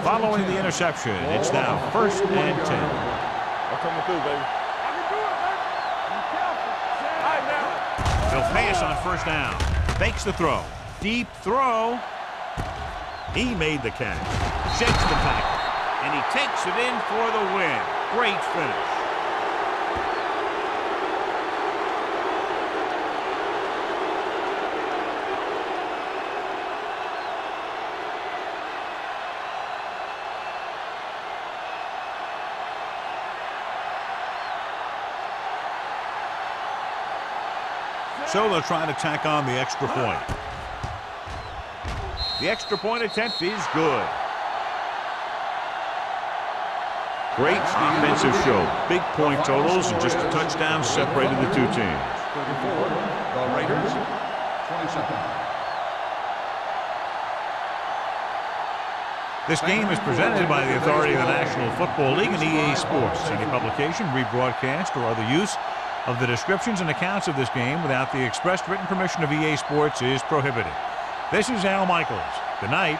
Following the interception, it's now first and 10. I'm coming through, baby. I can do it, baby. Be careful. All right, now. He'll pass on first down. Fakes the throw. Deep throw. He made the catch. Shakes the tackle. And he takes it in for the win. Great finish. So they'll try to tack on the extra point. The extra point attempt is good. Great defensive show. Big point totals and just a touchdown separated the two teams. 34. The Raiders. 27. This game is presented by the authority of the National Football League and EA Sports. Any publication, rebroadcast, or other use of the descriptions and accounts of this game without the expressed written permission of EA Sports is prohibited. This is Al Michaels. Good night.